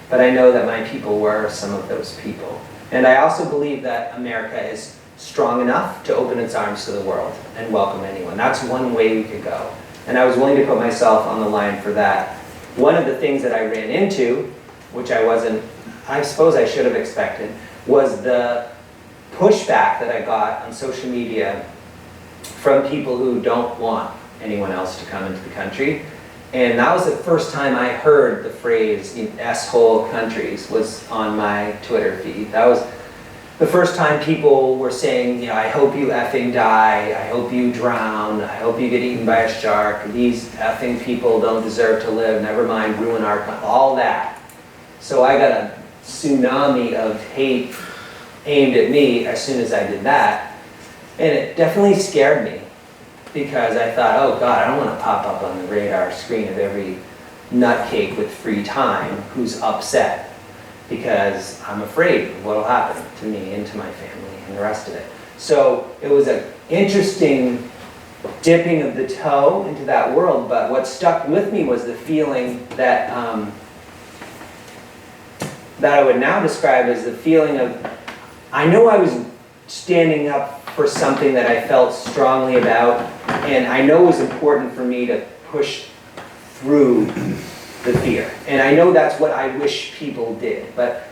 But I know that my people were some of those people. And I also believe that America is strong enough to open its arms to the world and welcome anyone. That's one way we could go. And I was willing to put myself on the line for that. One of the things that I ran into, which I suppose I should have expected, was the pushback that I got on social media from people who don't want anyone else to come into the country. And that was the first time I heard the phrase "S-hole countries" was on my Twitter feed. That was the first time people were saying, I hope you effing die, I hope you drown, I hope you get eaten by a shark, these effing people don't deserve to live, never mind ruin our country, all that. So I got a tsunami of hate aimed at me as soon as I did that. And it definitely scared me, because I thought, oh God, I don't want to pop up on the radar screen of every nutcake with free time who's upset, because I'm afraid of what will happen to me and to my family and the rest of it. So it was an interesting dipping of the toe into that world, but what stuck with me was the feeling that that I would now describe as the feeling of, I know I was standing up for something that I felt strongly about, and I know it was important for me to push through the fear. And I know that's what I wish people did, but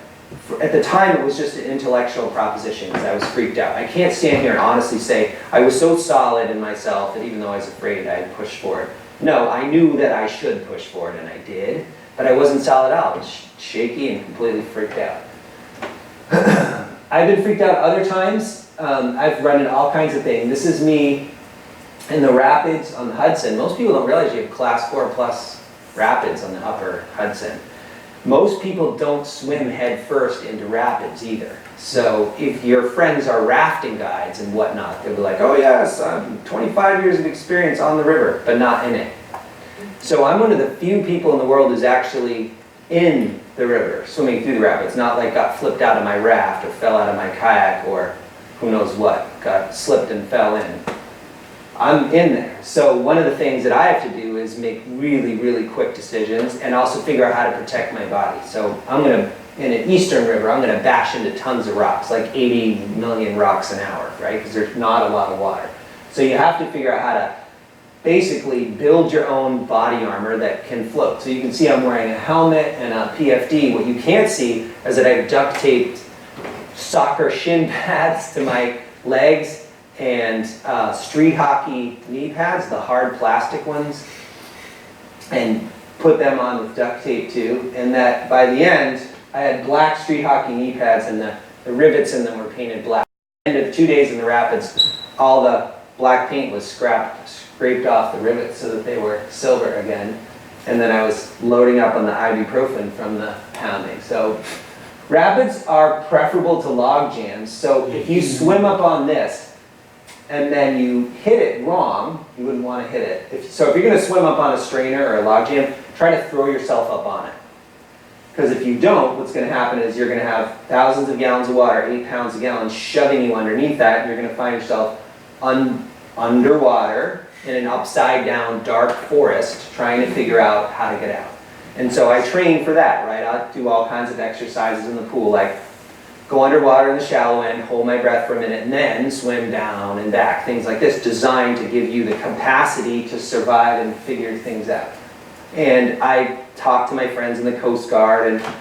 at the time it was just an intellectual proposition because I was freaked out. I can't stand here and honestly say I was so solid in myself that even though I was afraid, I'd push for it. No, I knew that I should push for it, and I did, but I wasn't solid out. I was shaky and completely freaked out. I've been freaked out other times. I've run into all kinds of things. This is me in the rapids on the Hudson. Most people don't realize you have class 4 plus rapids on the upper Hudson. Most people don't swim head first into rapids either. So if your friends are rafting guides and whatnot, they'll be like, oh yes, 25 years of experience on the river, but not in it. So I'm one of the few people in the world who's actually in the river, swimming through the rapids, not like got flipped out of my raft or fell out of my kayak or who knows what, got slipped and fell in. I'm in there. So one of the things that I have to do is make really, really quick decisions and also figure out how to protect my body. So I'm gonna, in an eastern river, I'm gonna bash into tons of rocks, like 80 million rocks an hour, right? Because there's not a lot of water. So you have to figure out how to basically build your own body armor that can float. So you can see I'm wearing a helmet and a PFD. What you can't see is that I've duct taped soccer shin pads to my legs and street hockey knee pads, the hard plastic ones, and put them on with duct tape too. And that by the end, I had black street hockey knee pads and the rivets in them were painted black. At the end of 2 days in the rapids, all the black paint was scraped off the rivets so that they were silver again. And then I was loading up on the ibuprofen from the pounding. So rapids are preferable to log jams. So if you swim up on this and then you hit it wrong, you wouldn't want to hit it. So if you're going to swim up on a strainer or a log jam, try to throw yourself up on it. Because if you don't, what's going to happen is you're going to have thousands of gallons of water, 8 pounds a gallon, shoving you underneath that, and you're going to find yourself underwater in an upside down dark forest trying to figure out how to get out. And so I train for that, right? I'll do all kinds of exercises in the pool, like go underwater in the shallow end, hold my breath for a minute, and then swim down and back. Things like this, designed to give you the capacity to survive and figure things out. And I talk to my friends in the Coast Guard and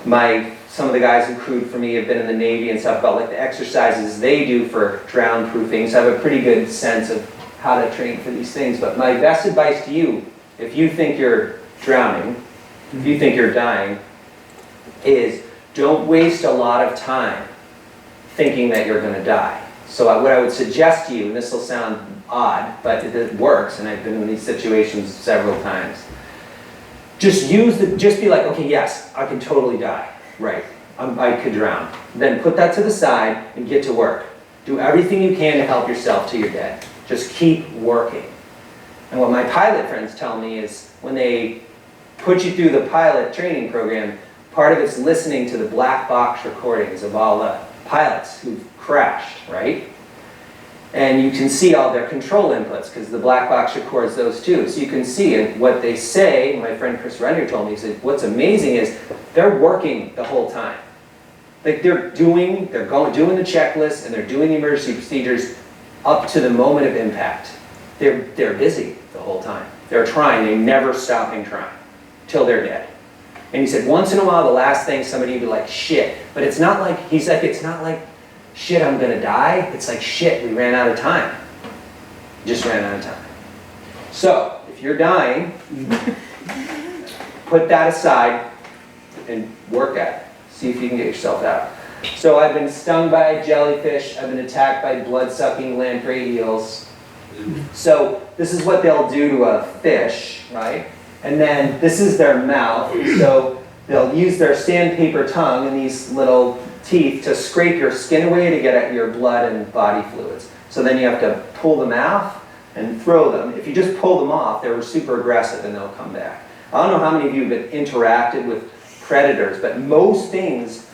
my some of the guys who crewed for me have been in the Navy and stuff about like the exercises they do for drown proofing, so I have a pretty good sense of how to train for these things. But my best advice to you, if you think you're drowning, if you think you're dying, is don't waste a lot of time thinking that you're going to die. So what I would suggest to you, and this will sound odd, but it works, and I've been in these situations several times. Just be like, okay, yes, I can totally die, right? I could drown. Then put that to the side and get to work. Do everything you can to help yourself till you're dead. Just keep working. And what my pilot friends tell me is when they put you through the pilot training program, part of it's listening to the black box recordings of all the pilots who've crashed, right? And you can see all their control inputs because the black box records those too. So you can see it, what they say. My friend Chris Render told me, he said, what's amazing is they're working the whole time. Like they're doing the checklist and they're doing the emergency procedures up to the moment of impact. They're busy the whole time. They're trying, they never stopping trying till they're dead. And he said, once in a while, the last thing somebody would be like, shit. But it's not like, he's like, it's not like, shit, I'm gonna die. It's like, shit, we ran out of time. Just ran out of time. So, if you're dying, put that aside and work at it. See if you can get yourself out. So I've been stung by jellyfish. I've been attacked by blood-sucking lamprey eels. So this is what they'll do to a fish, right? And then this is their mouth. So they'll use their sandpaper tongue and these little teeth to scrape your skin away to get at your blood and body fluids. So then you have to pull them out and throw them. If you just pull them off, they're super aggressive and they'll come back. I don't know how many of you have been interacted with predators, but most things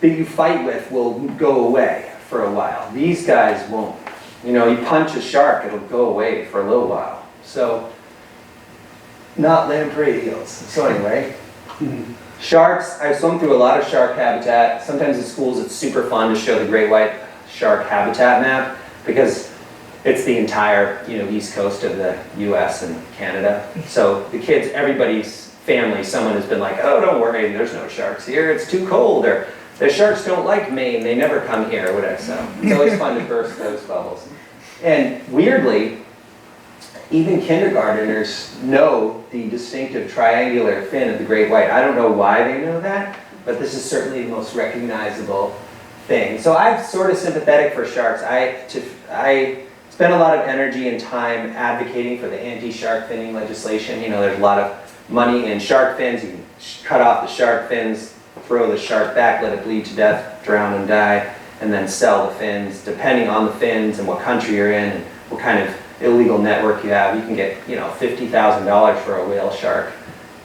that you fight with will go away for a while. These guys won't. You know, you punch a shark, it'll go away for a little while. So, not lamprey eels. So anyway, sharks, I've swum through a lot of shark habitat. Sometimes in schools it's super fun to show the great white shark habitat map because it's the entire, east coast of the US and Canada. So the kids, everybody's family, someone has been like, oh, don't worry, there's no sharks here, it's too cold, or the sharks don't like Maine, they never come here, or whatever. So it's always fun to burst those bubbles. And weirdly, even kindergarteners know the distinctive triangular fin of the great white. I don't know why they know that, but this is certainly the most recognizable thing. So I'm sort of sympathetic for sharks. I spend a lot of energy and time advocating for the anti-shark finning legislation. There's a lot of money in shark fins. You can cut off the shark fins, throw the shark back, let it bleed to death, drown and die, and then sell the fins. Depending on the fins and what country you're in and what kind of illegal network you have, you can get $50,000 for a whale shark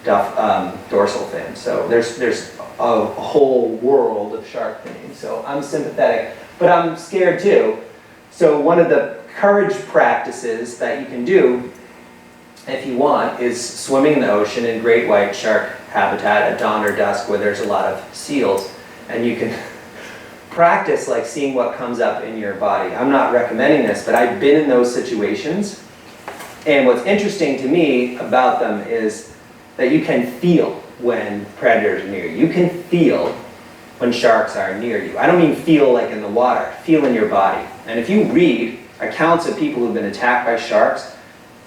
dorsal fin. So there's a whole world of shark finning. So I'm sympathetic, but I'm scared too. So one of the courage practices that you can do if you want is swimming in the ocean in great white shark habitat at dawn or dusk where there's a lot of seals, and you can practice like seeing what comes up in your body. I'm not recommending this, but I've been in those situations, and what's interesting to me about them is that you can feel when predators are near you. You can feel when sharks are near you. I don't mean feel like in the water, feel in your body. And if you read accounts of people who've been attacked by sharks,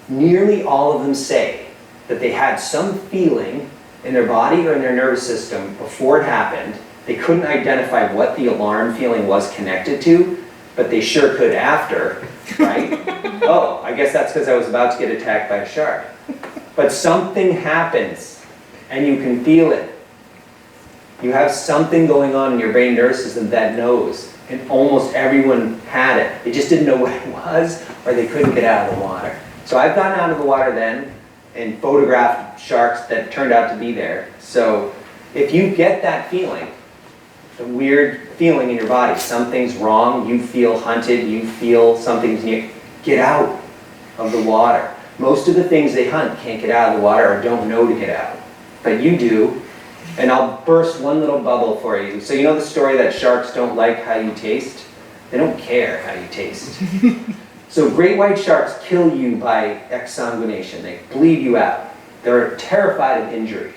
nearly all of them say that they had some feeling in their body or in their nervous system before it happened. They couldn't identify what the alarm feeling was connected to, but they sure could after, right? Oh, I guess that's because I was about to get attacked by a shark. But something happens, and you can feel it. You have something going on in your brain nervous system that knows, and almost everyone had it. They just didn't know what it was, or they couldn't get out of the water. So I've gotten out of the water then and photographed sharks that turned out to be there. So if you get that feeling, the weird feeling in your body, something's wrong, you feel hunted, you feel something's near, get out of the water. Most of the things they hunt can't get out of the water or don't know to get out. But you do, and I'll burst one little bubble for you. So you know the story that sharks don't like how you taste? They don't care how you taste. So great white sharks kill you by exsanguination. They bleed you out. They're terrified of injury.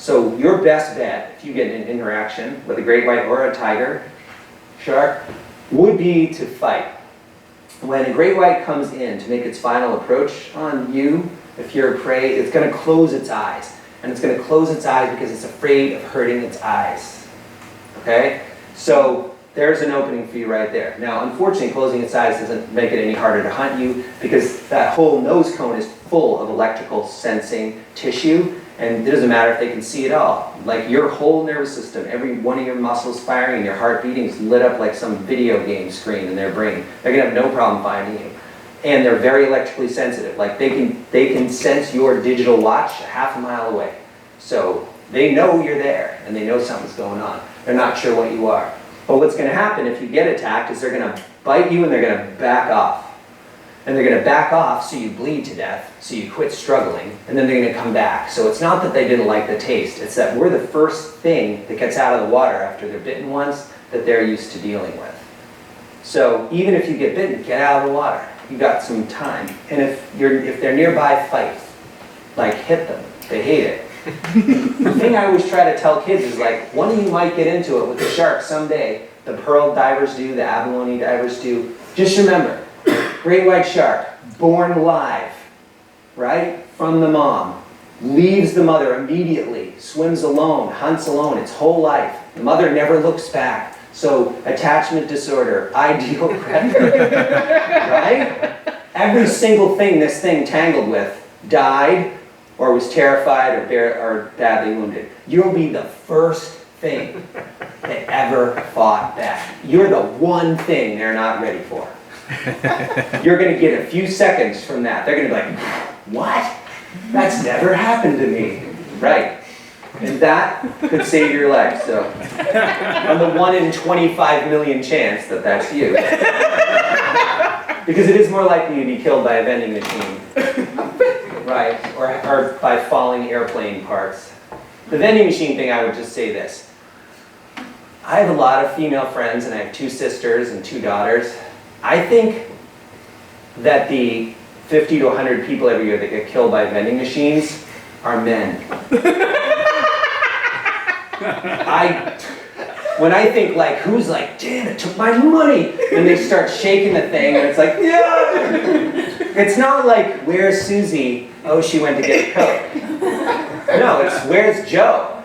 So your best bet, if you get in an interaction with a great white or a tiger shark, would be to fight. When a great white comes in to make its final approach on you, if you're a prey, it's going to close its eyes. And it's going to close its eyes because it's afraid of hurting its eyes. Okay? So there's an opening for you right there. Now, unfortunately, closing its eyes doesn't make it any harder to hunt you because that whole nose cone is full of electrical sensing tissue, and it doesn't matter if they can see it all. Like your whole nervous system, every one of your muscles firing and your heart beating is lit up like some video game screen in their brain. They're going to have no problem finding you. And they're very electrically sensitive. Like they can sense your digital watch a half a mile away. So they know you're there and they know something's going on. They're not sure what you are. But what's going to happen if you get attacked is they're going to bite you and they're going to back off. And they're going to back off so you bleed to death, so you quit struggling, and then they're going to come back. So it's not that they didn't like the taste, it's that we're the first thing that gets out of the water after they're bitten once that they're used to dealing with. So even if you get bitten, get out of the water. You've got some time. And if they're nearby, fight. Like hit them. They hate it. The thing I always try to tell kids is like, one of you might get into it with the shark someday. The pearl divers do, the abalone divers do. Just remember, great white shark, born alive, right, from the mom, leaves the mother immediately, swims alone, hunts alone its whole life. The mother never looks back. So attachment disorder, ideal predator, right? Every single thing this thing tangled with died or was terrified or badly wounded. You'll be the first thing that ever fought back. You're the one thing they're not ready for. You're going to get a few seconds from that. They're going to be like, what? That's never happened to me. Right. And that could save your life. So, on the 1 in 25 million chance that that's you. Because it is more likely to be killed by a vending machine. Right. Or by falling airplane parts. The vending machine thing, I would just say this. I have a lot of female friends, and I have 2 sisters and 2 daughters. I think that the 50 to 100 people every year that get killed by vending machines are men. When I think like, who's like, damn, it took my money, and they start shaking the thing, and it's like, yeah. It's not like, where's Susie? Oh, she went to get a Coke. No, it's, where's Joe?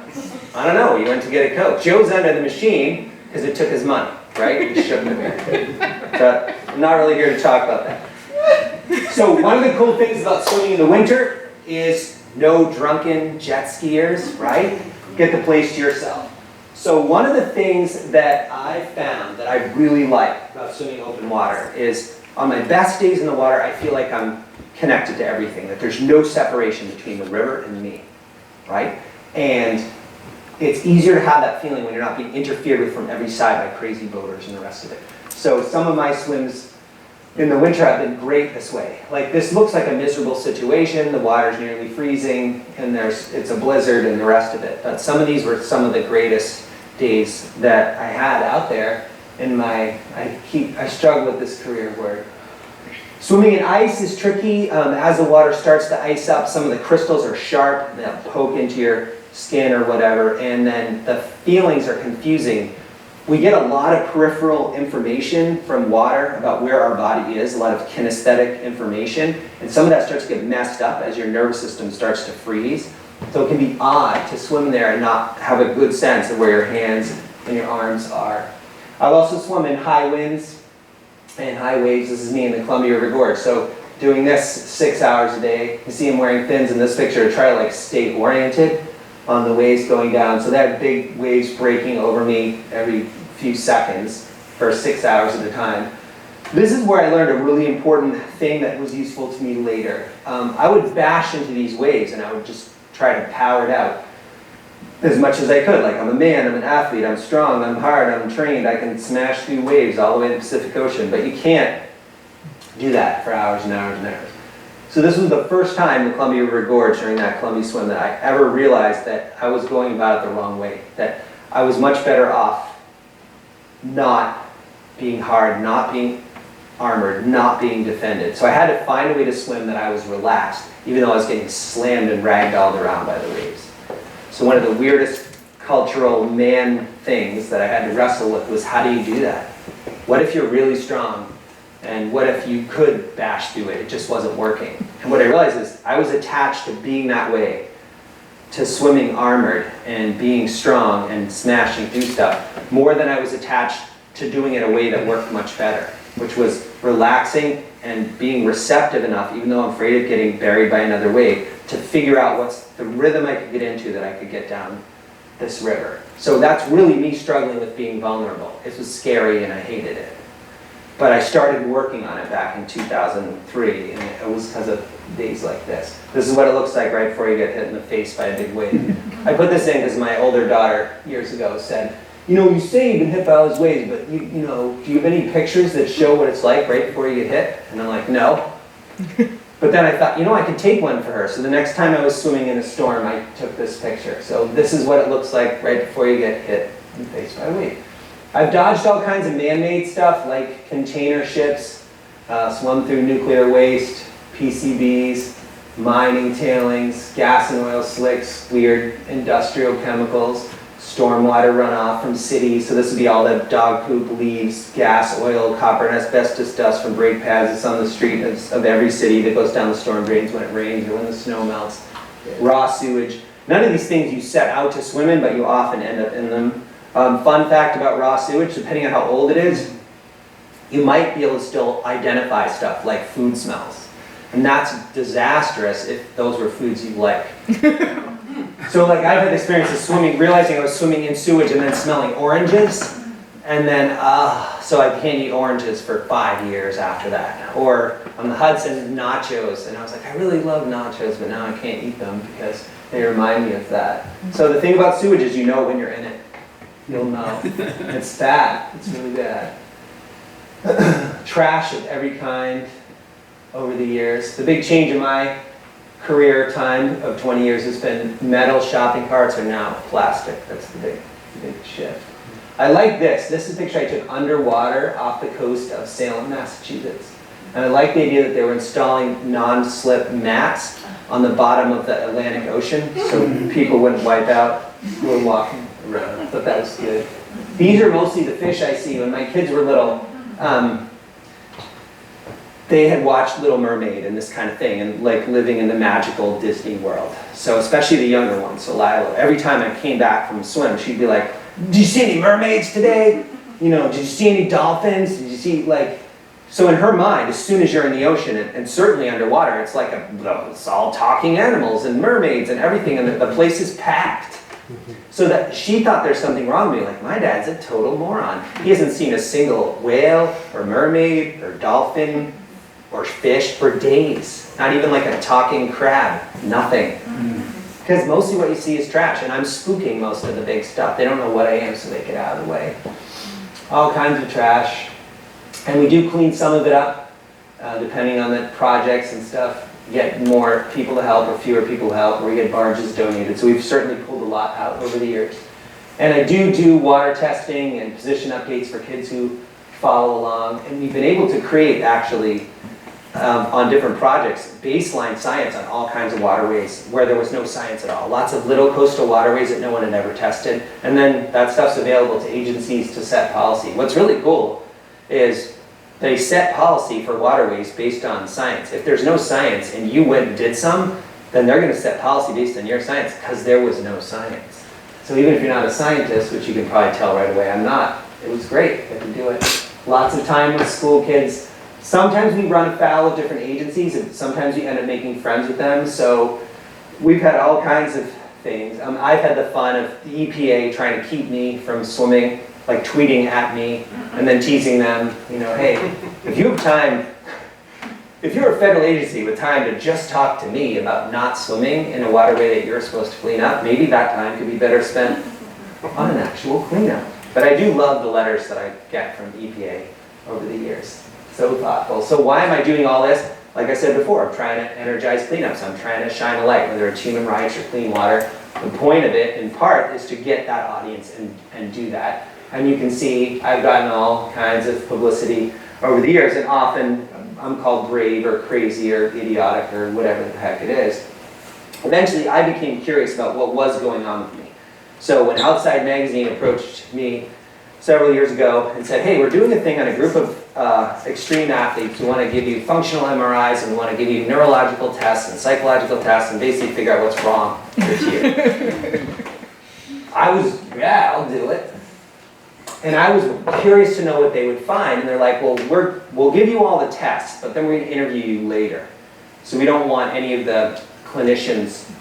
I don't know, he went to get a Coke. Joe's under the machine because it took his money, right? He shouldn't have been. So I'm not really here to talk about that. So one of the cool things about swimming in the winter is no drunken jet skiers, right? Get the place to yourself. So one of the things that I found that I really like about swimming open water is on my best days in the water, I feel like I'm connected to everything, that there's no separation between the river and me, right? And it's easier to have that feeling when you're not being interfered with from every side by crazy boaters and the rest of it. So some of my swims in the winter have been great this way. Like this looks like a miserable situation, the water's nearly freezing, and it's a blizzard and the rest of it. But some of these were some of the greatest days that I had out there in my, I struggle with this career word. Swimming in ice is tricky. As the water starts to ice up, some of the crystals are sharp, they'll poke into your skin or whatever, and then the feelings are confusing. We get a lot of peripheral information from water about where our body is, a lot of kinesthetic information, and some of that starts to get messed up as your nervous system starts to freeze. So it can be odd to swim there and not have a good sense of where your hands and your arms are. I've also swum in high winds and high waves. This is me in the Columbia River Gorge. So doing this 6 hours a day. You see him wearing fins in this picture to try to like stay oriented on the waves going down. So that big waves breaking over me every few seconds for 6 hours at a time. This is where I learned a really important thing that was useful to me later. I would bash into these waves and I would just try to power it out as much as I could. Like, I'm a man, I'm an athlete, I'm strong, I'm hard, I'm trained, I can smash through waves all the way to the Pacific Ocean, but you can't do that for hours and hours and hours. So this was the first time in the Columbia River Gorge during that Columbia swim that I ever realized that I was going about it the wrong way, that I was much better off not being hard, not being armored, not being defended. So I had to find a way to swim that I was relaxed, even though I was getting slammed and ragdolled around by the waves. So one of the weirdest cultural man things that I had to wrestle with was, how do you do that? What if you're really strong? And what if you could bash through it? It just wasn't working. And what I realized is I was attached to being that way, to swimming armored and being strong and smashing through stuff, more than I was attached to doing it a way that worked much better, which was relaxing and being receptive enough, even though I'm afraid of getting buried by another wave, to figure out what's the rhythm I could get into that I could get down this river. So that's really me struggling with being vulnerable. It was scary and I hated it. But I started working on it back in 2003, and it was because of days like this. This is what it looks like right before you get hit in the face by a big wave. I put this in because my older daughter years ago said, you know, you say you've been hit by all these waves, but you know, do you have any pictures that show what it's like right before you get hit? And I'm like, no. But then I thought, you know, I could take one for her. So the next time I was swimming in a storm, I took this picture. So this is what it looks like right before you get hit in the face by a wave. I've dodged all kinds of man-made stuff like container ships, swum through nuclear waste, PCBs, mining tailings, gas and oil slicks, weird industrial chemicals, stormwater runoff from cities. So this would be all the dog poop, leaves, gas, oil, copper, and asbestos dust from brake pads that's on the street of every city that goes down the storm drains when it rains or when the snow melts. Raw sewage. None of these things you set out to swim in, but you often end up in them. Fun fact about raw sewage, depending on how old it is, you might be able to still identify stuff like food smells. And that's disastrous if those were foods you like. So like I've had experiences swimming, realizing I was swimming in sewage and then smelling oranges. And then, so I can't eat oranges for 5 years after that. Or on the Hudson, nachos. And I was like, I really love nachos, but now I can't eat them because they remind me of that. So the thing about sewage is you know when you're in it. You'll know. It's bad. It's really bad. Trash of every kind over the years. The big change in my career time of 20 years has been metal shopping carts are now plastic. That's the big shift. I like this. This is a picture I took underwater off the coast of Salem, Massachusetts. And I like the idea that they were installing non-slip mats on the bottom of the Atlantic Ocean so people wouldn't wipe out who were walking around. I thought that was good. These are mostly the fish I see. When my kids were little, they had watched Little Mermaid and this kind of thing, and like living in the magical Disney world. So especially the younger ones, so Lila, every time I came back from a swim, she'd be like, did you see any mermaids today? You know, did you see any dolphins? Did you see like, so in her mind, as soon as you're in the ocean, and certainly underwater, it's like it's all talking animals and mermaids and everything, and the place is packed. So that she thought there's something wrong with me, like my dad's a total moron. He hasn't seen a single whale or mermaid or dolphin or fish for days. Not even like a talking crab, nothing. Because mostly what you see is trash, and I'm spooking most of the big stuff. They don't know what I am, so they get out of the way. All kinds of trash. And we do clean some of it up, depending on the projects and stuff. Get more people to help or fewer people to help, or we get barges donated. So we've certainly pulled a lot out over the years. And I do water testing and position updates for kids who follow along. And we've been able to create, actually, on different projects, baseline science on all kinds of waterways where there was no science at all. Lots of little coastal waterways that no one had ever tested. And then that stuff's available to agencies to set policy. What's really cool is they set policy for waterways based on science. If there's no science and you went and did some, then they're going to set policy based on your science because there was no science. So even if you're not a scientist, which you can probably tell right away I'm not, it was great. I could do it. Lots of time with school kids. Sometimes we run afoul of different agencies, and sometimes we end up making friends with them. So we've had all kinds of things. I've had the fun of the EPA trying to keep me from swimming, like tweeting at me and then teasing them, you know, hey, if you have time, if you're a federal agency with time to just talk to me about not swimming in a waterway that you're supposed to clean up, maybe that time could be better spent on an actual cleanup. But I do love the letters that I get from EPA over the years. So thoughtful. So why am I doing all this? Like I said before, I'm trying to energize cleanups. I'm trying to shine a light, whether it's human rights or clean water. The point of it, in part, is to get that audience and do that. And you can see I've gotten all kinds of publicity over the years, and often I'm called brave or crazy or idiotic or whatever the heck it is. eventually I became curious about what was going on with me. So when Outside Magazine approached me several years ago and said, hey, we're doing a thing on a group of extreme athletes. We want to give you functional MRIs and we want to give you neurological tests and psychological tests and basically figure out what's wrong with you. I was, yeah, I'll do it. And I was curious to know what they would find. And they're like, well, we'll give you all the tests, but then we're going to interview you later. So we don't want any of the clinicians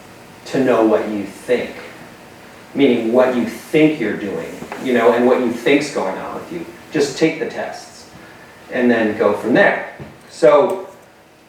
to know what you think. Meaning what you think you're doing, and what you think's going on with you. Just take the tests and then go from there. So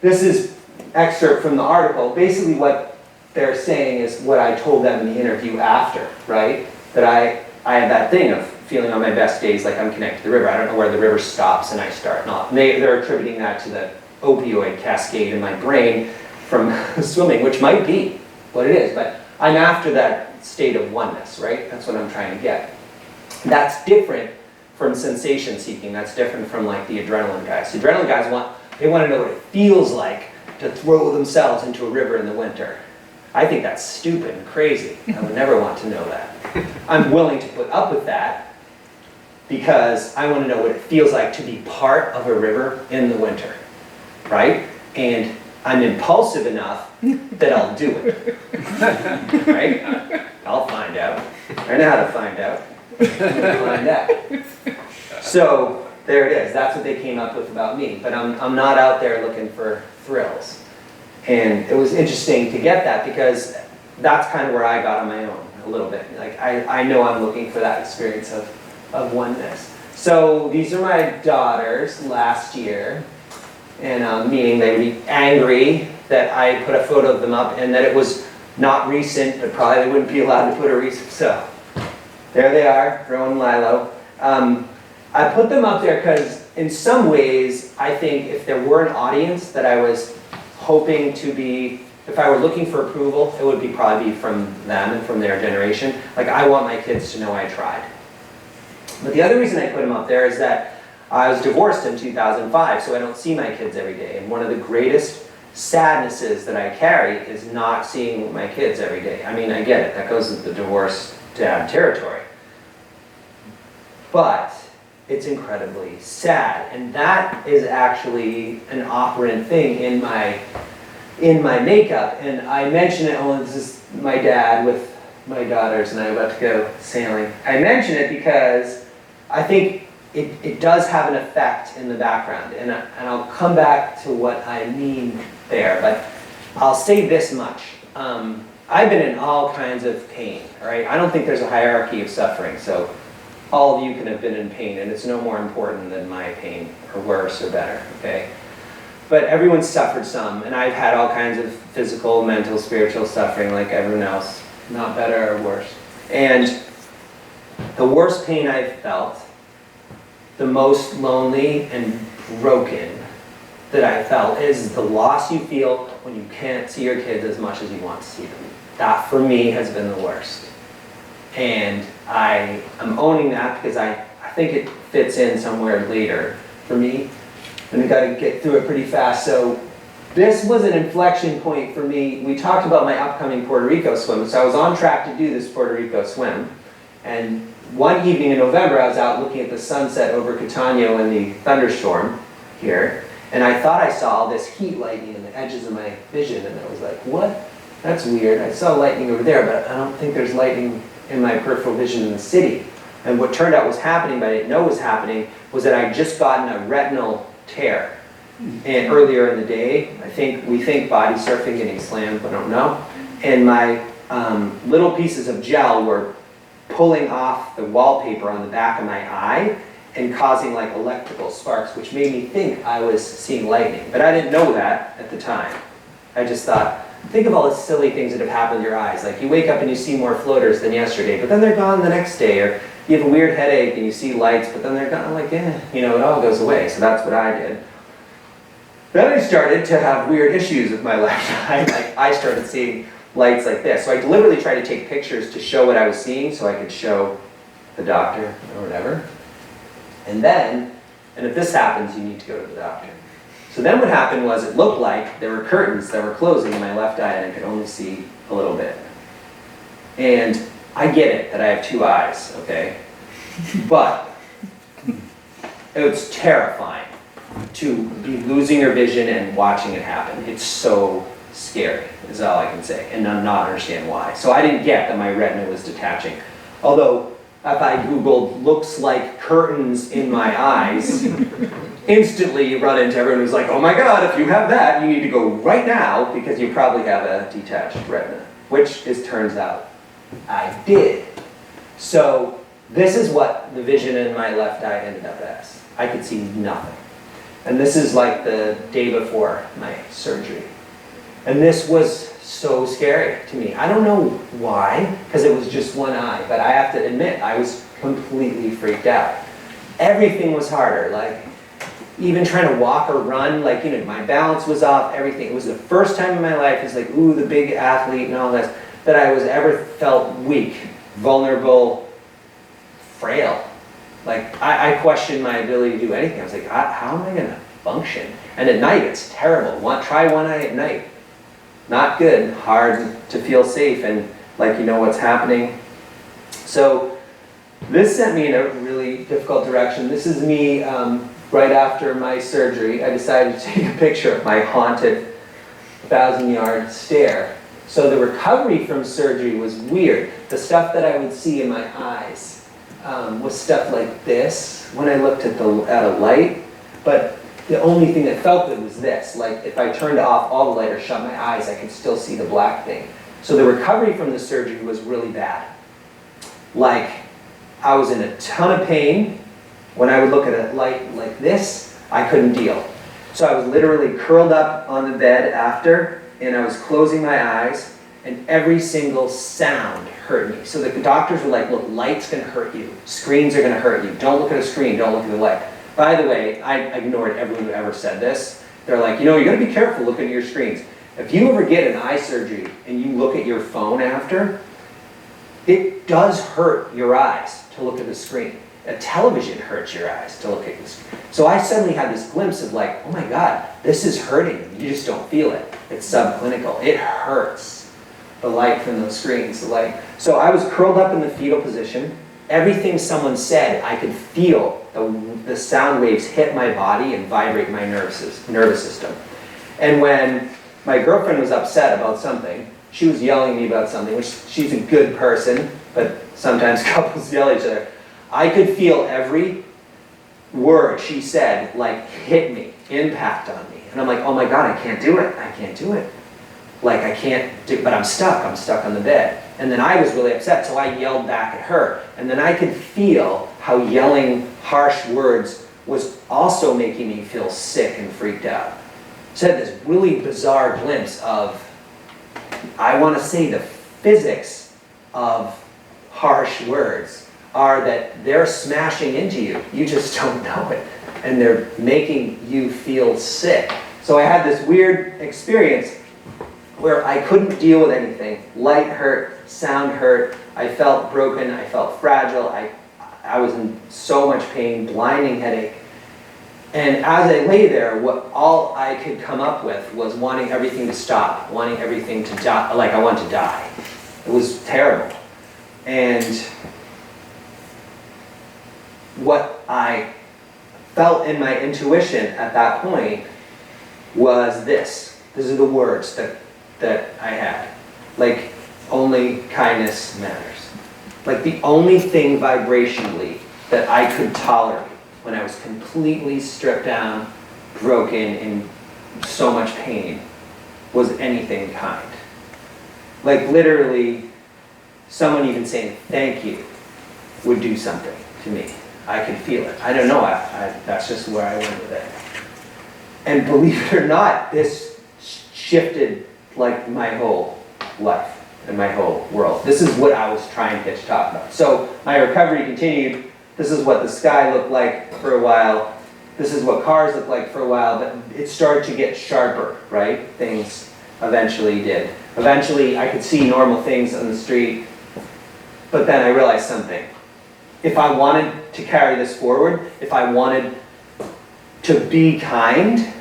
this is excerpt from the article. Basically what they're saying is what I told them in the interview after, right? That I had that thing of feeling on my best days like I'm connected to the river. I don't know where the river stops and I start not. They're attributing that to the opioid cascade in my brain from swimming, which might be what it is, but I'm after that state of oneness, right? That's what I'm trying to get. That's different from sensation seeking. That's different from like the adrenaline guys. The adrenaline guys want to know what it feels like to throw themselves into a river in the winter. I think that's stupid and crazy. I would never want to know that. I'm willing to put up with that because I want to know what it feels like to be part of a river in the winter, right? And I'm impulsive enough that I'll do it, right? I'll find out. I know how to find out. I'll find out. So there it is. That's what they came up with about me. But I'm not out there looking for thrills. And it was interesting to get that because that's kind of where I got on my own a little bit. Like I know I'm looking for that experience of oneness. So these are my daughters last year. And meaning they would be angry that I put a photo of them up and that it was not recent, but probably they wouldn't be allowed to put a recent. So there they are, Ro and Lilo. I put them up there because in some ways, I think if there were an audience that I was hoping to be, if I were looking for approval, it would probably be from them and from their generation. Like I want my kids to know I tried. But the other reason I put them up there is that I was divorced in 2005, so I don't see my kids every day. And one of the greatest sadnesses that I carry is not seeing my kids every day. I mean, I get it. That goes with the divorced dad territory. But it's incredibly sad. And that is actually an operant thing in my makeup. And I mention it, this is my dad with my daughters and I'm about to go sailing. I mention it because I think it does have an effect in the background, and I'll come back to what I mean there, but I'll say this much. I've been in all kinds of pain, all right? I don't think there's a hierarchy of suffering, so all of you can have been in pain, and it's no more important than my pain, or worse, or better, okay? But everyone's suffered some, and I've had all kinds of physical, mental, spiritual suffering like everyone else, not better or worse. And the worst pain I've felt, the most lonely and broken that I felt is the loss you feel when you can't see your kids as much as you want to see them. That for me has been the worst. And I'm owning that because I think it fits in somewhere later for me. And I got to get through it pretty fast. So this was an inflection point for me. We talked about my upcoming Puerto Rico swim. So I was on track to do this Puerto Rico swim. And one evening in November, I was out looking at the sunset over Catano and the thunderstorm here, and I thought I saw this heat lightning in the edges of my vision, and I was like, what? That's weird. I saw lightning over there, but I don't think there's lightning in my peripheral vision in the city. And what turned out was happening, but I didn't know was happening, was that I'd just gotten a retinal tear. And earlier in the day, we think body surfing, getting slammed, but I don't know. And my little pieces of gel were pulling off the wallpaper on the back of my eye and causing like electrical sparks, which made me think I was seeing lightning. But I didn't know that at the time. I just thought, think of all the silly things that have happened to your eyes. Like you wake up and you see more floaters than yesterday, but then they're gone the next day. Or you have a weird headache and you see lights, but then they're gone. I'm like, it all goes away. So that's what I did. Then I started to have weird issues with my left eye. Like I started seeing lights like this. So I deliberately tried to take pictures to show what I was seeing so I could show the doctor or whatever. And if this happens, you need to go to the doctor. So then what happened was it looked like there were curtains that were closing in my left eye and I could only see a little bit. And I get it that I have two eyes, okay? But it's terrifying to be losing your vision and watching it happen. It's so scary, is all I can say, and not understand why. So I didn't get that my retina was detaching. Although, if I Googled looks like curtains in my eyes, instantly you run into everyone who's like, oh my God, if you have that, you need to go right now because you probably have a detached retina, which turns out I did. So this is what the vision in my left eye ended up as. I could see nothing. And this is like the day before my surgery. And this was so scary to me. I don't know why, because it was just one eye, but I have to admit, I was completely freaked out. Everything was harder, like even trying to walk or run, like, you know, my balance was off, everything. It was the first time in my life, it's like, ooh, the big athlete and all this, that I was ever felt weak, vulnerable, frail. Like, I questioned my ability to do anything. I was like, how am I gonna function? And at night, it's terrible. Try one eye at night. Not good, hard to feel safe and like you know what's happening. So this sent me in a really difficult direction. This is me right after my surgery. I decided to take a picture of my haunted 1,000-yard stare. So the recovery from surgery was weird. The stuff that I would see in my eyes was stuff like this when I looked at a light, but the only thing that felt good was this. Like if I turned off all the light or shut my eyes, I could still see the black thing. So the recovery from the surgery was really bad. Like I was in a ton of pain. When I would look at a light like this, I couldn't deal. So I was literally curled up on the bed after, and I was closing my eyes, and every single sound hurt me. So the doctors were like, look, light's gonna hurt you. Screens are gonna hurt you. Don't look at a screen, don't look at the light. By the way, I ignored everyone who ever said this. They're like, you know, you gotta be careful looking at your screens. If you ever get an eye surgery and you look at your phone after, it does hurt your eyes to look at the screen. A television hurts your eyes to look at the screen. So I suddenly had this glimpse of like, oh my God, this is hurting. You just don't feel it. It's subclinical. It hurts. The light from those screens, the light. So I was curled up in the fetal position. Everything someone said, I could feel the sound waves hit my body and vibrate my nervous system. And when my girlfriend was upset about something, she was yelling at me about something, which she's a good person, but sometimes couples yell at each other. I could feel every word she said like hit me, impact on me. And I'm like, oh my God, I can't do it. I can't do it. Like I can't do, but I'm stuck on the bed. And then I was really upset, so I yelled back at her. And then I could feel how yelling harsh words was also making me feel sick and freaked out. So I had this really bizarre glimpse of, I want to say the physics of harsh words are that they're smashing into you. You just don't know it. And they're making you feel sick. So I had this weird experience where I couldn't deal with anything. Light hurt, sound hurt, I felt broken, I felt fragile, I was in so much pain, blinding headache. And as I lay there, all I could come up with was wanting everything to stop, wanting everything to die, like I want to die. It was terrible. And what I felt in my intuition at that point was this. These are the words that I had. Like, only kindness matters. Like the only thing vibrationally that I could tolerate when I was completely stripped down, broken, in so much pain, was anything kind. Like literally, someone even saying thank you would do something to me. I could feel it. I don't know, that's just where I went with it. And believe it or not, this shifted like my whole life and my whole world. This is what I was trying to talk about. So my recovery continued. This is what the sky looked like for a while. This is what cars looked like for a while, but it started to get sharper, right? Things eventually did. Eventually I could see normal things on the street, but then I realized something. If I wanted to carry this forward, if I wanted to be kind,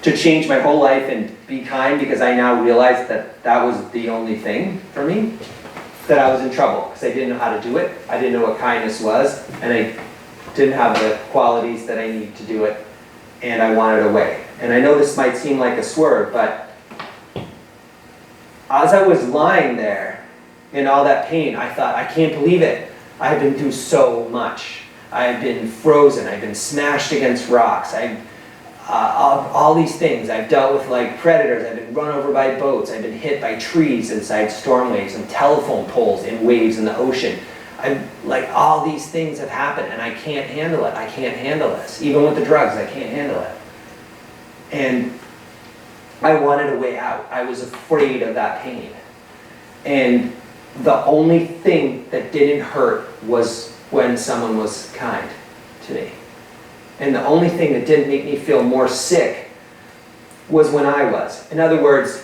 to change my whole life and be kind, because I now realize that that was the only thing for me, that I was in trouble because I didn't know how to do it. I didn't know what kindness was, and I didn't have the qualities that I need to do it, and I wanted a way. And I know this might seem like a swerve, but as I was lying there in all that pain, I thought, I can't believe it. I have been through so much. I have been frozen. I've been smashed against rocks. All these things. I've dealt with like predators. I've been run over by boats. I've been hit by trees inside storm waves and telephone poles in waves in the ocean. Like all these things have happened, and I can't handle it. I can't handle this. Even with the drugs, I can't handle it. And I wanted a way out. I was afraid of that pain. And the only thing that didn't hurt was when someone was kind to me. And the only thing that didn't make me feel more sick was when I was. In other words,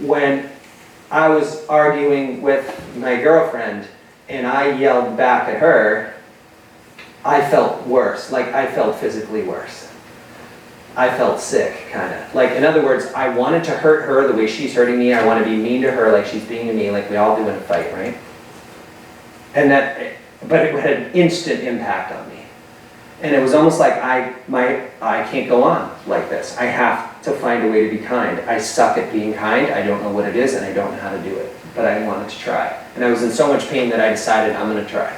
when I was arguing with my girlfriend and I yelled back at her, I felt worse. Like I felt physically worse. I felt sick, kind of. Like, in other words, I wanted to hurt her the way she's hurting me. I want to be mean to her like she's being to me, like we all do in a fight, right? And but it had an instant impact on me. And it was almost like I can't go on like this. I have to find a way to be kind. I suck at being kind. I don't know what it is, and I don't know how to do it. But I wanted to try. And I was in so much pain that I decided I'm going to try.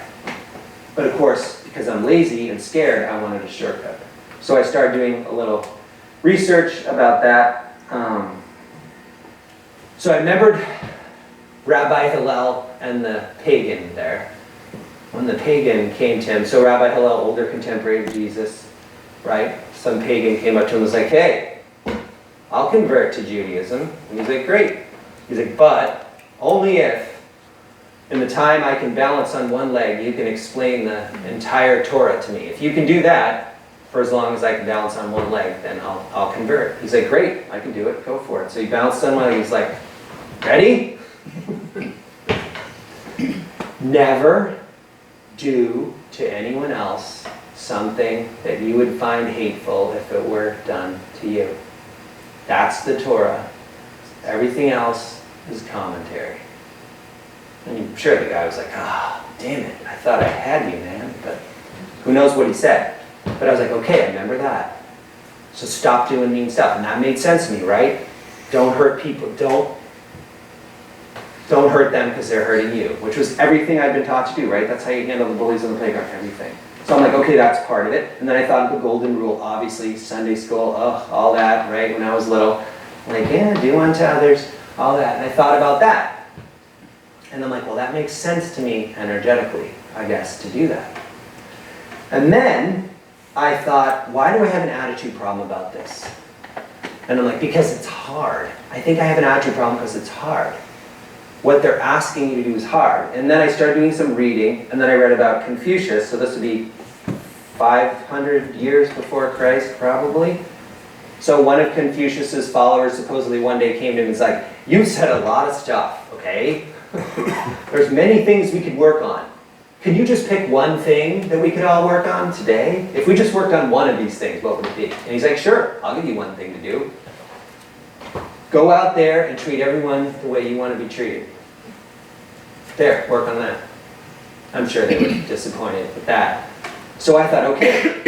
But of course, because I'm lazy and scared, I wanted a shortcut. So I started doing a little research about that. So I remembered Rabbi Hillel and the pagan there. When the pagan came to him, so Rabbi Hillel, older contemporary of Jesus, right? Some pagan came up to him and was like, hey, I'll convert to Judaism. And he's like, great. He's like, but only if in the time I can balance on one leg, you can explain the entire Torah to me. If you can do that, for as long as I can balance on one leg, then I'll convert. He's like, great, I can do it, go for it. So he balanced on one leg, he's like, ready? Never do to anyone else something that you would find hateful if it were done to you. That's the Torah. Everything else is commentary. And I'm sure the guy was like, oh, damn it, I thought I had you, man. But who knows what he said. But I was like, okay, I remember that. So stop doing mean stuff. And that made sense to me, right? Don't hurt people. Don't hurt them because they're hurting you, which was everything I'd been taught to do, right? That's how you handle the bullies on the playground, everything. So I'm like, okay, that's part of it. And then I thought of the golden rule, obviously, Sunday school, all that, right? When I was little, like, yeah, do unto others, all that. And I thought about that. And I'm like, well, that makes sense to me energetically, I guess, to do that. And then I thought, why do I have an attitude problem about this? And I'm like, because it's hard. I think I have an attitude problem because it's hard. What they're asking you to do is hard. And then I started doing some reading, and then I read about Confucius, so this would be 500 years before Christ, probably. So one of Confucius's followers supposedly one day came to him and was like, you said a lot of stuff, okay? There's many things we could work on. Can you just pick one thing that we could all work on today? If we just worked on one of these things, what would it be? And he's like, sure, I'll give you one thing to do. Go out there and treat everyone the way you want to be treated. There, work on that. I'm sure they were disappointed with that. So I thought, okay,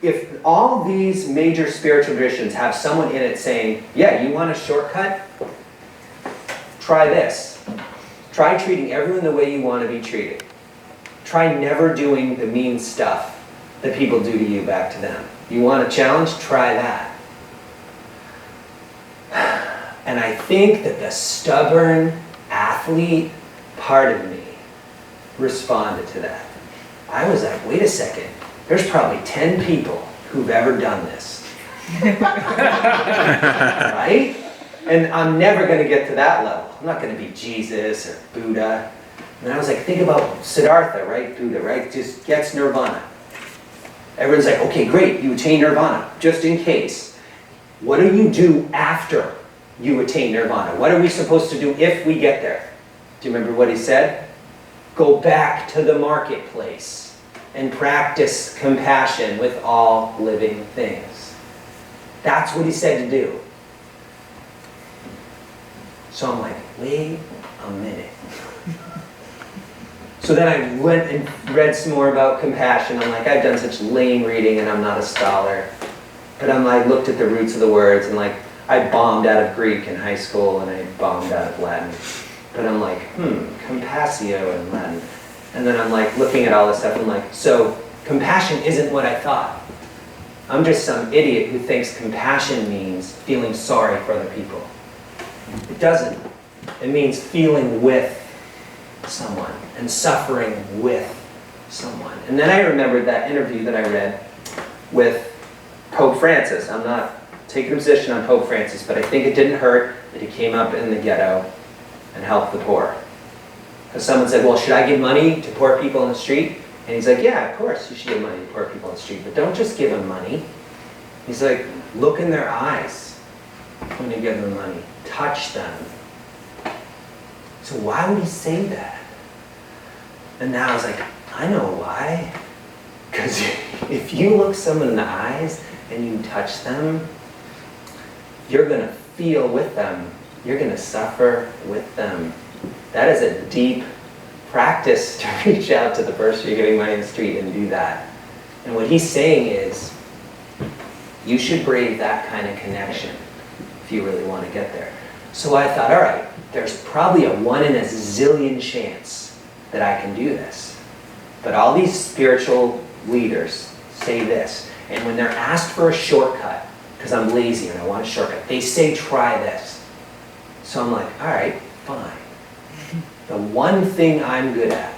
if all these major spiritual traditions have someone in it saying, yeah, you want a shortcut? Try this. Try treating everyone the way you want to be treated. Try never doing the mean stuff that people do to you back to them. You want a challenge? Try that. And I think that the stubborn athlete part of me responded to that. I was like, wait a second. There's probably 10 people who've ever done this. Right? And I'm never going to get to that level. I'm not going to be Jesus or Buddha. And I was like, think about Siddhartha, right? Buddha, right? Just gets nirvana. Everyone's like, okay, great, you attain nirvana. Just in case. What do you do after you attain nirvana? What are we supposed to do if we get there? Do you remember what he said? Go back to the marketplace and practice compassion with all living things. That's what he said to do. So I'm like, wait a minute. So then I went and read some more about compassion. I'm like, I've done such lame reading and I'm not a scholar. But I'm like, looked at the roots of the words and like, I bombed out of Greek in high school and I bombed out of Latin. But I'm like, compassio in Latin. And then I'm like, looking at all this stuff, I'm like, so compassion isn't what I thought. I'm just some idiot who thinks compassion means feeling sorry for other people. It doesn't. It means feeling with someone and suffering with someone. And then I remembered that interview that I read with Pope Francis. I'm not taking a position on Pope Francis, but I think it didn't hurt that he came up in the ghetto and helped the poor. Because someone said, well, should I give money to poor people on the street? And he's like, yeah, of course you should give money to poor people on the street, but don't just give them money. He's like, look in their eyes when you give them money. Touch them. So why would he say that? And now I was like, I know why. Because if you look someone in the eyes and you touch them, you're going to feel with them. You're going to suffer with them. That is a deep practice to reach out to the person you're giving money in the street and do that. And what he's saying is, you should brave that kind of connection if you really want to get there. So I thought, all right, there's probably a 1 in a zillion chance that I can do this. But all these spiritual leaders say this. And when they're asked for a shortcut, because I'm lazy and I want a shortcut, they say, try this. So I'm like, all right, fine. The one thing I'm good at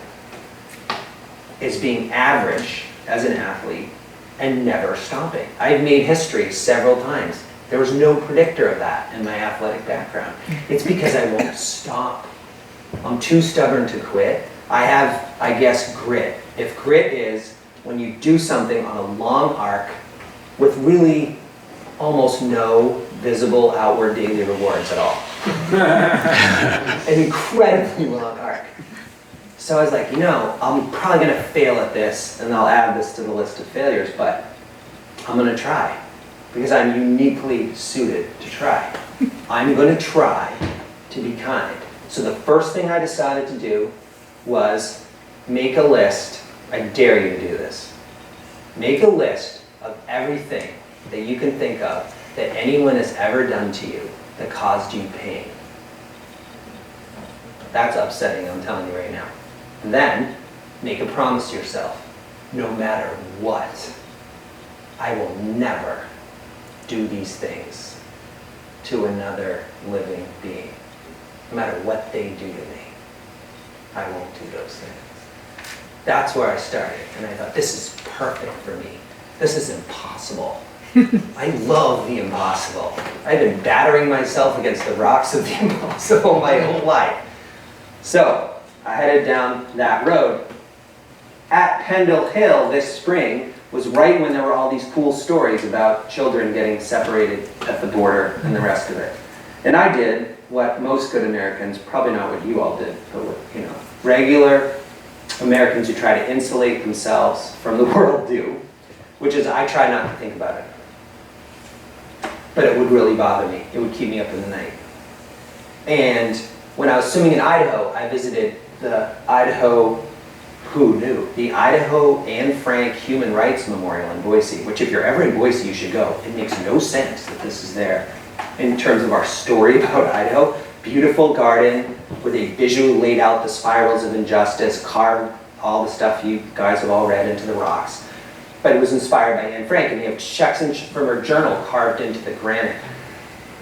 is being average as an athlete and never stopping. I've made history several times. There was no predictor of that in my athletic background. It's because I won't stop. I'm too stubborn to quit. I have, I guess, grit. If grit is when you do something on a long arc with really almost no visible outward daily rewards at all. An incredibly long arc. So I was like, I'm probably going to fail at this, and I'll add this to the list of failures, but I'm going to try, because I'm uniquely suited to try. I'm going to try to be kind. So the first thing I decided to do was make a list. I dare you to do this. Make a list of everything that you can think of that anyone has ever done to you that caused you pain. That's upsetting, I'm telling you right now. And then, make a promise to yourself, no matter what, I will never do these things to another living being. No matter what they do to me, I won't do those things. That's where I started, and I thought, this is perfect for me. This is impossible. I love the impossible. I've been battering myself against the rocks of the impossible my whole life. So, I headed down that road. At Pendle Hill this spring was right when there were all these cool stories about children getting separated at the border and the rest of it. And I did what most good Americans, probably not what you all did, but what, regular Americans who try to insulate themselves from the world do, which is I try not to think about it. But it would really bother me. It would keep me up in the night. And when I was swimming in Idaho, I visited the Idaho, who knew? The Idaho Anne Frank Human Rights Memorial in Boise, which if you're ever in Boise, you should go. It makes no sense that this is there in terms of our story about Idaho. Beautiful garden where they visually laid out the spirals of injustice, carved all the stuff you guys have all read into the rocks. But it was inspired by Anne Frank, and you have checks from her journal carved into the granite.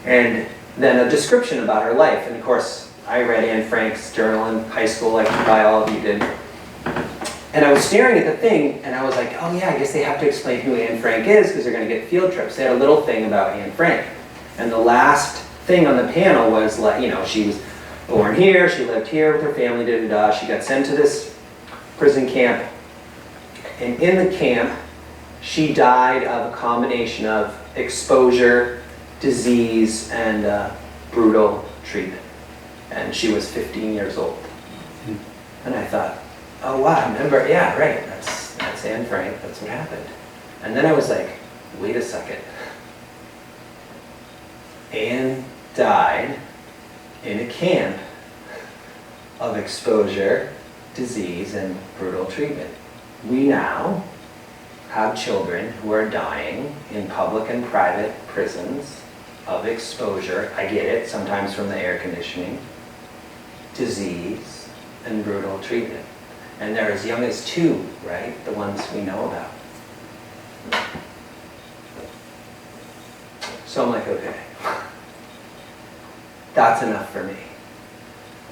And then a description about her life. And of course, I read Anne Frank's journal in high school, like probably all of you did. And I was staring at the thing, and I was like, oh yeah, I guess they have to explain who Anne Frank is, because they're going to get field trips. They had a little thing about Anne Frank. And the last thing on the panel was, like, she was born here, she lived here with her family, da-da-da. She got sent to this prison camp. And in the camp, she died of a combination of exposure, disease, and brutal treatment. And she was 15 years old. And I thought, oh wow, remember, yeah, right, that's Anne Frank, that's what happened. And then I was like, wait a second. and died in a camp of exposure, disease, and brutal treatment. We now have children who are dying in public and private prisons of exposure, I get it, sometimes from the air conditioning, disease, and brutal treatment. And they're as young as 2, right? The ones we know about. So I'm like, okay, that's enough for me.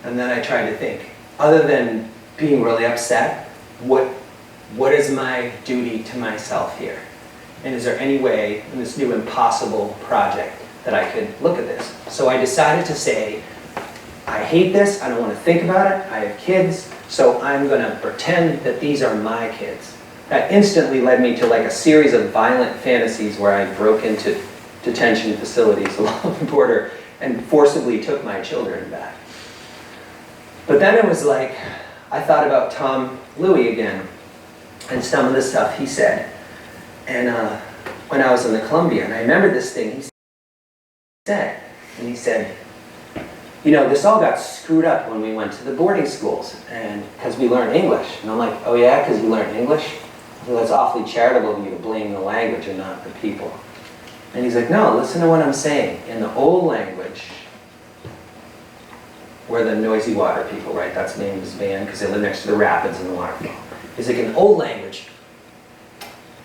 And then I tried to think, other than being really upset, what is my duty to myself here? And is there any way in this new impossible project that I could look at this? So I decided to say, I hate this, I don't want to think about it, I have kids, so I'm going to pretend that these are my kids. That instantly led me to like a series of violent fantasies where I broke into detention facilities along the border and forcibly took my children back. But then it was like, I thought about Tom Louie again, and some of the stuff he said. And when I was in the Columbia, and I remembered this thing he said, and he said, you know, this all got screwed up when we went to the boarding schools, and because we learned English. And I'm like, oh yeah, because you learned English? Well, that's awfully charitable of you to blame the language and not the people. And he's like, no, listen to what I'm saying. In the old language, we're the noisy water people, right? That's the name of his band, because they live next to the rapids and the waterfall. He's like, in old language,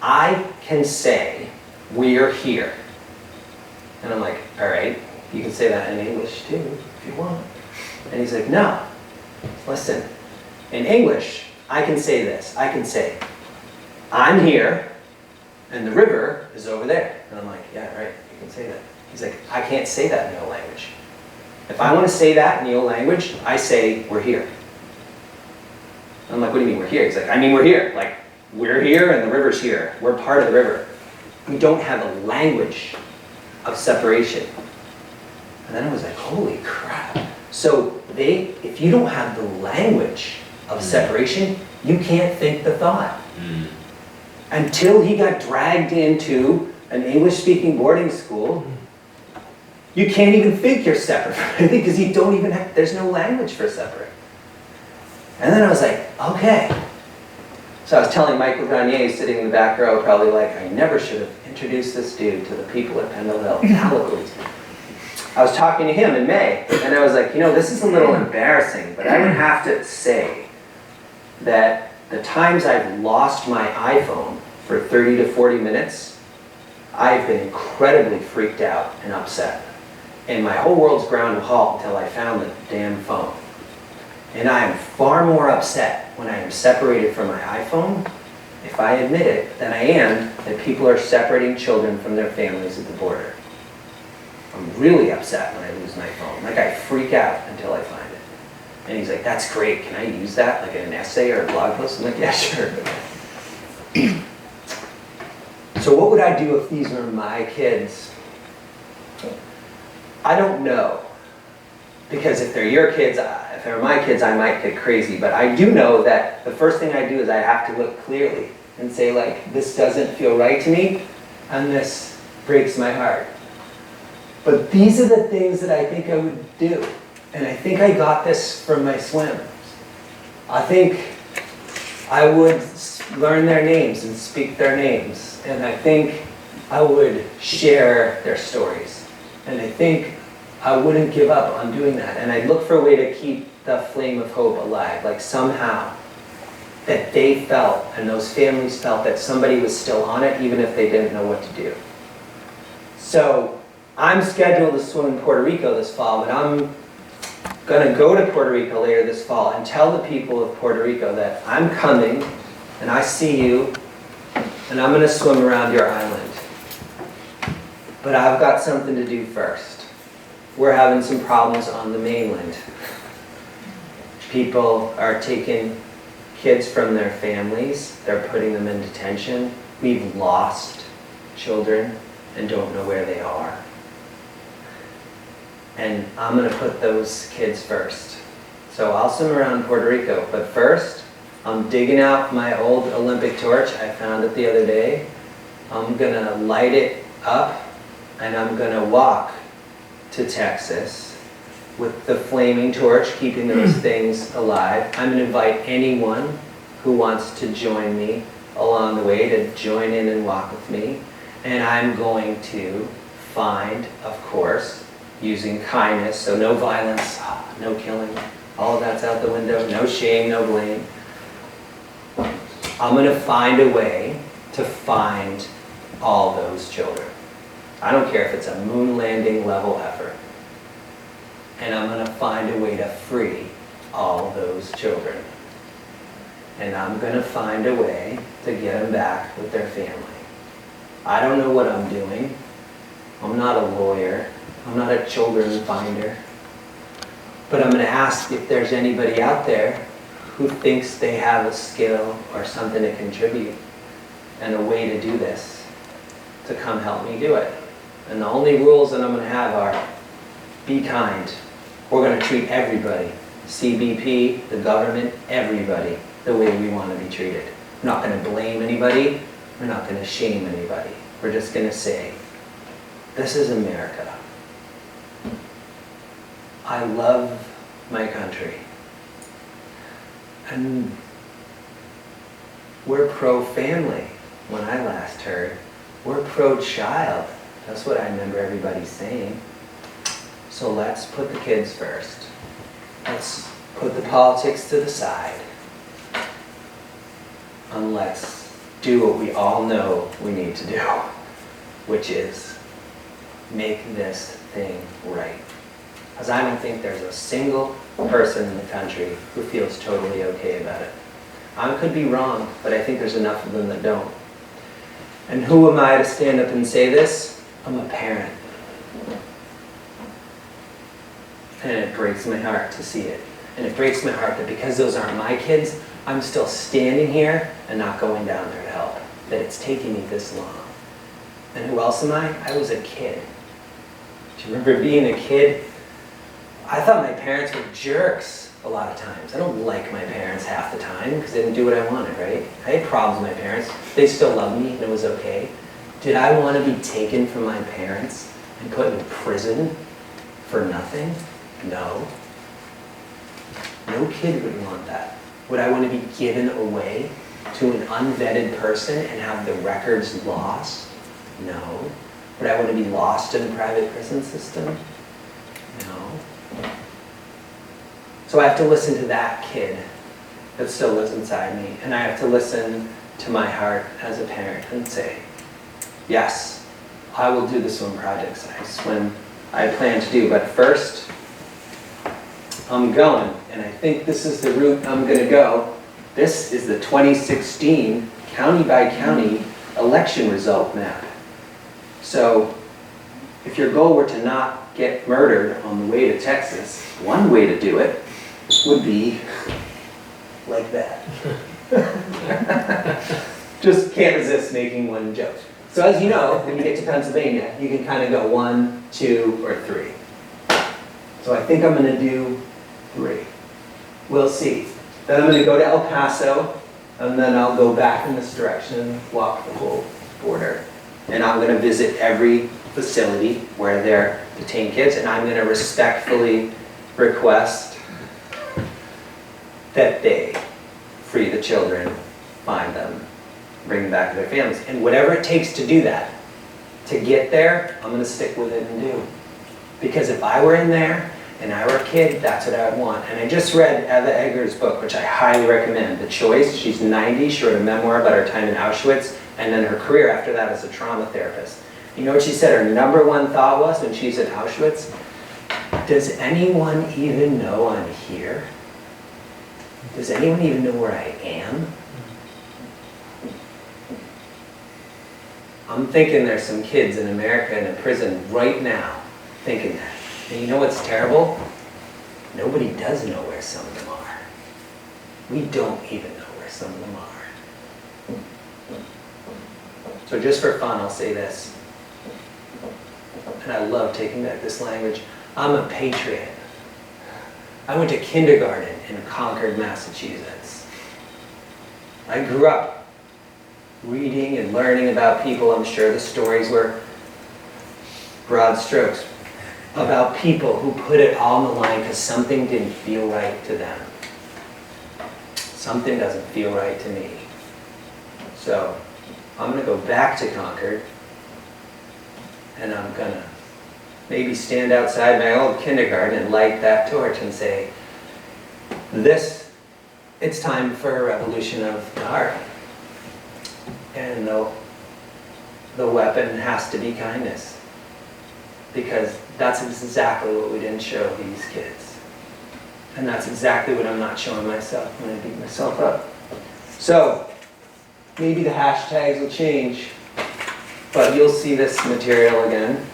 I can say, we're here. And I'm like, all right, you can say that in English too, if you want. And he's like, no, listen, in English, I can say this. I can say, I'm here, and the river is over there. And I'm like, yeah, right, you can say that. He's like, I can't say that in the old language. If I want to say that in the old language, I say, we're here. I'm like, what do you mean we're here? He's like, I mean we're here. Like, we're here and the river's here. We're part of the river. We don't have a language of separation. And then I was like, holy crap. So if you don't have the language of separation, you can't think the thought. Until he got dragged into an English-speaking boarding school, you can't even think you're separate from anything because you don't even have, there's no language for separate. And then I was like, okay. So I was telling Michael Gagne, sitting in the back row, probably like, I never should have introduced this dude to the people at Pendle Hill. I was talking to him in May, and I was like, you know, this is a little embarrassing, but I would have to say that the times I've lost my iPhone for 30 to 40 minutes, I've been incredibly freaked out and upset. And my whole world's ground to halt until I found the damn phone. And I am far more upset when I am separated from my iPhone, if I admit it, than I am that people are separating children from their families at the border. I'm really upset when I lose my phone. Like, I freak out until I find it. And he's like, that's great. Can I use that like in an essay or a blog post? I'm like, yeah, sure. So what would I do if these were my kids? I don't know. Because if they're your kids, if they're my kids, I might get crazy. But I do know that the first thing I do is I have to look clearly and say, like, this doesn't feel right to me, and this breaks my heart. But these are the things that I think I would do. And I think I got this from my swims. I think I would learn their names and speak their names. And I think I would share their stories. And I think I wouldn't give up on doing that. And I'd look for a way to keep the flame of hope alive. Like somehow that they felt, and those families felt, that somebody was still on it even if they didn't know what to do. So I'm scheduled to swim in Puerto Rico this fall, but I'm going to go to Puerto Rico later this fall and tell the people of Puerto Rico that I'm coming and I see you and I'm going to swim around your island. But I've got something to do first. We're having some problems on the mainland. People are taking kids from their families. They're putting them in detention. We've lost children and don't know where they are. And I'm going to put those kids first. So I'll swim around Puerto Rico. But first, I'm digging out my old Olympic torch. I found it the other day. I'm going to light it up and I'm going to walk to Texas with the flaming torch, keeping those things alive. I'm going to invite anyone who wants to join me along the way to join in and walk with me. And I'm going to find, of course, using kindness, so no violence, no killing, all of that's out the window, no shame, no blame. I'm going to find a way to find all those children. I don't care if it's a moon landing level effort. And I'm going to find a way to free all those children. And I'm going to find a way to get them back with their family. I don't know what I'm doing. I'm not a lawyer. I'm not a children finder. But I'm going to ask if there's anybody out there who thinks they have a skill or something to contribute and a way to do this, to come help me do it. And the only rules that I'm going to have are, be kind. We're going to treat everybody, CBP, the government, everybody, the way we want to be treated. We're not going to blame anybody. We're not going to shame anybody. We're just going to say, this is America. I love my country. And we're pro-family. When I last heard, we're pro-child. That's what I remember everybody saying. So let's put the kids first. Let's put the politics to the side. And let's do what we all know we need to do, which is make this thing right. Because I don't think there's a single person in the country who feels totally okay about it. I could be wrong, but I think there's enough of them that don't. And who am I to stand up and say this? I'm a parent. And it breaks my heart to see it. And it breaks my heart that because those aren't my kids, I'm still standing here and not going down there to help. That it's taking me this long. And who else am I? I was a kid. Do you remember being a kid? I thought my parents were jerks a lot of times. I don't like my parents half the time because they didn't do what I wanted, right? I had problems with my parents. They still loved me and it was okay. Did I want to be taken from my parents and put in prison for nothing? No. No kid would want that. Would I want to be given away to an unvetted person and have the records lost? No. Would I want to be lost in a private prison system? No. So I have to listen to that kid that still lives inside me, and I have to listen to my heart as a parent and say, yes, I will do the swim projects I plan to do, but first, I'm going, and I think this is the route I'm going to go. This is the 2016 county by county election result map. So if your goal were to not get murdered on the way to Texas, one way to do it would be like that. Just can't resist making one joke. So as you know, when you get to Pennsylvania, you can kind of go 1, 2, or 3. So I think I'm going to do 3. We'll see. Then I'm going to go to El Paso, and then I'll go back in this direction and walk the whole border. And I'm going to visit every facility where they're detained kids, and I'm going to respectfully request that they free the children, find them, bring them back to their families. And whatever it takes to do that, to get there, I'm going to stick with it and do. Because if I were in there and I were a kid, that's what I would want. And I just read Eva Eger's book, which I highly recommend, The Choice. She's 90. She wrote a memoir about her time in Auschwitz, and then her career after that as a trauma therapist. You know what she said her number one thought was when she's at Auschwitz? Does anyone even know I'm here? Does anyone even know where I am? I'm thinking there's some kids in America in a prison right now thinking that. And you know what's terrible? Nobody does know where some of them are. We don't even know where some of them are. So just for fun, I'll say this. And I love taking back this language. I'm a patriot. I went to kindergarten in Concord, Massachusetts. I grew up reading and learning about people. I'm sure the stories were broad strokes. about people who put it all on the line because something didn't feel right to them. Something doesn't feel right to me. So I'm going to go back to Concord, and I'm going to maybe stand outside my old kindergarten and light that torch and say, it's time for a revolution of the heart. And the weapon has to be kindness. Because that's exactly what we didn't show these kids. And that's exactly what I'm not showing myself when I beat myself up. So, maybe the hashtags will change, but you'll see this material again.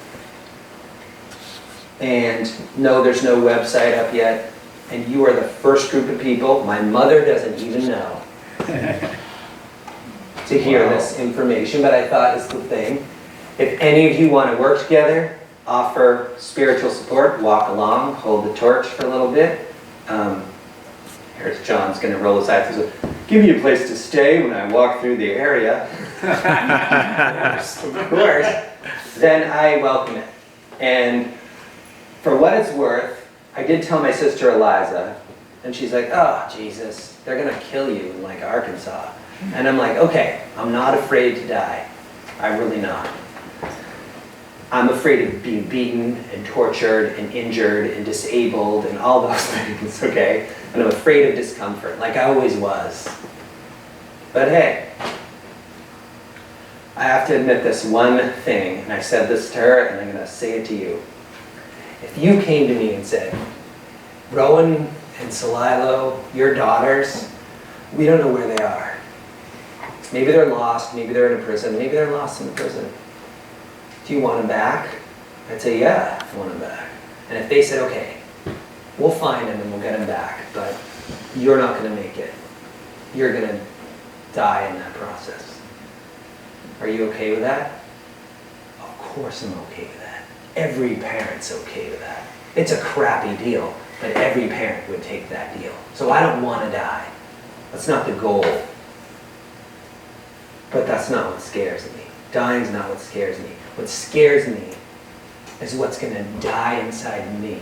And no, there's no website up yet. And you are the first group of people, my mother doesn't even know, to hear this information, but I thought it's the thing. If any of you want to work together, offer spiritual support, walk along, hold the torch for a little bit. Here's John's going to roll his eyes. Give me a place to stay when I walk through the area. Of course. Then I welcome it. And for what it's worth, I did tell my sister Eliza, and she's like, oh, Jesus, they're going to kill you in like Arkansas. And I'm like, okay, I'm not afraid to die. I'm really not. I'm afraid of being beaten and tortured and injured and disabled and all those things, okay? And I'm afraid of discomfort, like I always was. But hey, I have to admit this one thing, and I said this to her, and I'm going to say it to you. If you came to me and said, Rowan and Salilo, your daughters, we don't know where they are. Maybe they're lost, maybe they're in a prison, maybe they're lost in a prison. Do you want them back? I'd say, yeah, I want them back. And if they said, okay, we'll find them and we'll get them back, but you're not going to make it. You're going to die in that process. Are you okay with that? Of course I'm okay with that. Every parent's okay with that. It's a crappy deal, but every parent would take that deal. So I don't want to die. That's not the goal. But that's not what scares me. Dying's not what scares me. What scares me is what's going to die inside me.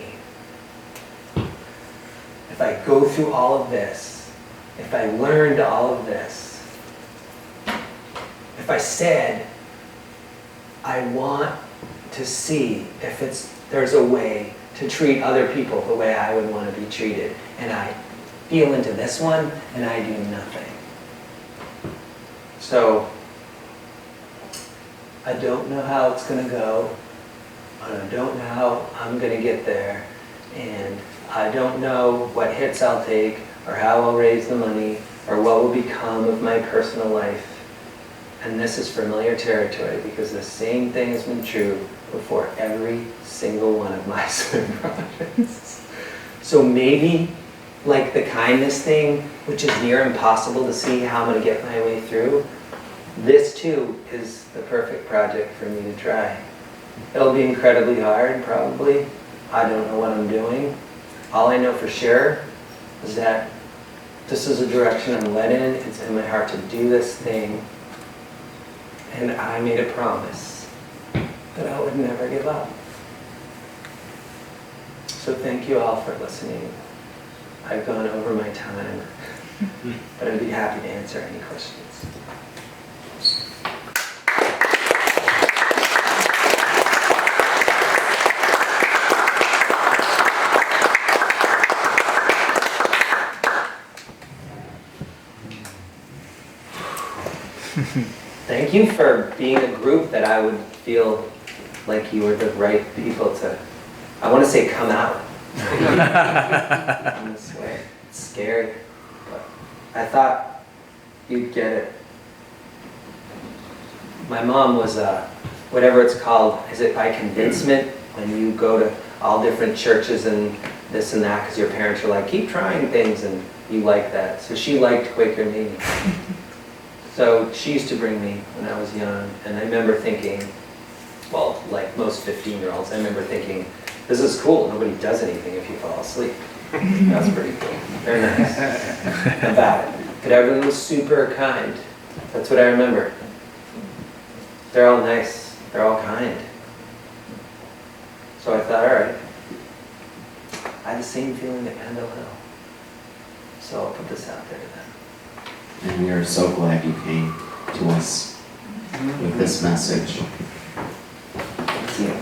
If I go through all of this, if I learned all of this, if I said, I want to see if there's a way to treat other people the way I would want to be treated, and I feel into this one, and I do nothing. So, I don't know how it's going to go, and I don't know how I'm going to get there, and I don't know what hits I'll take, or how I'll raise the money, or what will become of my personal life. And this is familiar territory, because the same thing has been true before every single one of my swim projects. So maybe, like the kindness thing, which is near impossible to see how I'm going to get my way through, this too is the perfect project for me to try. It'll be incredibly hard, probably. I don't know what I'm doing. All I know for sure is that this is a direction I'm led in. It's in my heart to do this thing. And I made a promise that I would never give up. So thank you all for listening. I've gone over my time, but I'd be happy to answer any questions. Thank you for being a group that I would feel like you were the right people to, I want to say come out in this way. It's scary, but I thought you'd get it. My mom was, whatever it's called, is it by convincement? When you go to all different churches and this and that because your parents are like, keep trying things, and you like that. So she liked Quaker Meeting. So she used to bring me when I was young, and I remember thinking, well, like most 15-year-olds, I remember thinking, this is cool, nobody does anything if you fall asleep. That's pretty cool. Very nice about it. But everyone was super kind. That's what I remember. They're all nice, they're all kind. So I thought, all right. I had the same feeling at Pendle Hill. So I'll put this out there to them. And we are so glad you came to us with this message. Thank you.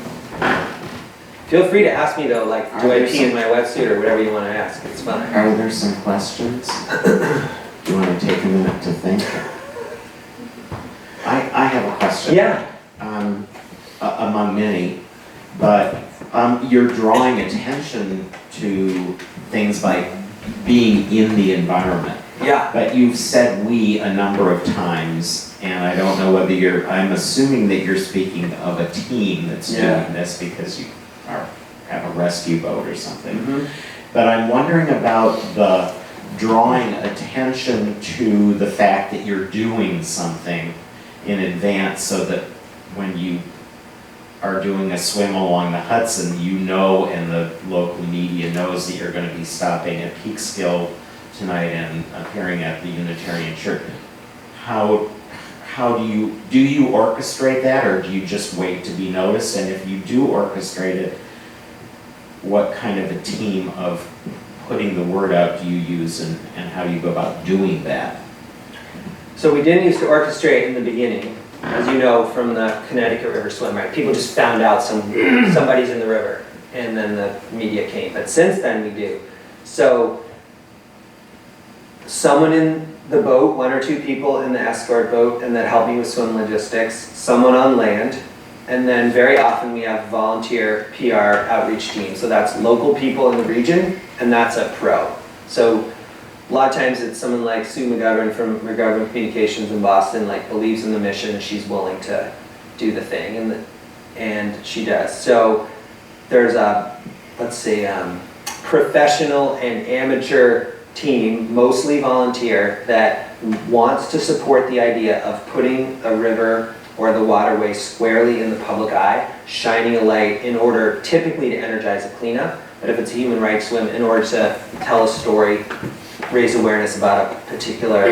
Feel free to ask me though, like, do I pee in my wetsuit or whatever you want to ask, it's fine. Are there some questions? Do you want to take a minute to think? I have a question. Yeah. Among many, but you're drawing attention to things like being in the environment. Yeah. But you've said "we" a number of times, and I don't know whether I'm assuming that you're speaking of a team that's doing this because you have a rescue boat or something. Mm-hmm. But I'm wondering about the drawing attention to the fact that you're doing something in advance so that when you are doing a swim along the Hudson, you know, and the local media knows that you're going to be stopping at Peekskill tonight and appearing at the Unitarian Church. How do you orchestrate that, or do you just wait to be noticed? And if you do orchestrate it, what kind of a team of putting the word out do you use, and how do you go about doing that? So we didn't used to orchestrate in the beginning, as you know from the Connecticut River swim, right? People just found out somebody's in the river, and then the media came. But since then we do. So someone in the boat, one or two people in the escort boat, and that help me with swim logistics, someone on land, and then very often we have volunteer PR outreach team. So that's local people in the region, and that's a pro. So a lot of times it's someone like Sue McGovern from McGovern Communications in Boston, like believes in the mission and she's willing to do the thing, and she does. So there's a, let's say, professional and amateur team, mostly volunteer, that wants to support the idea of putting a river or the waterway squarely in the public eye, shining a light in order typically to energize a cleanup, but if it's a human rights swim, in order to tell a story, raise awareness about a particular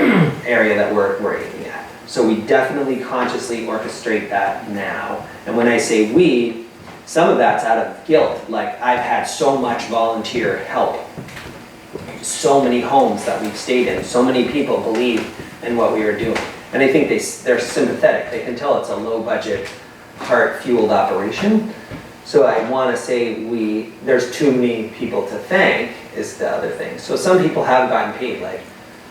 area that we're aiming at. So we definitely consciously orchestrate that now. And when I say we, some of that's out of guilt. Like, I've had so much volunteer help, so many homes that we've stayed in, so many people believe in what we are doing. And I think they're sympathetic. They can tell it's a low budget, heart-fueled operation. So I want to say there's too many people to thank is the other thing. So some people have gotten paid, like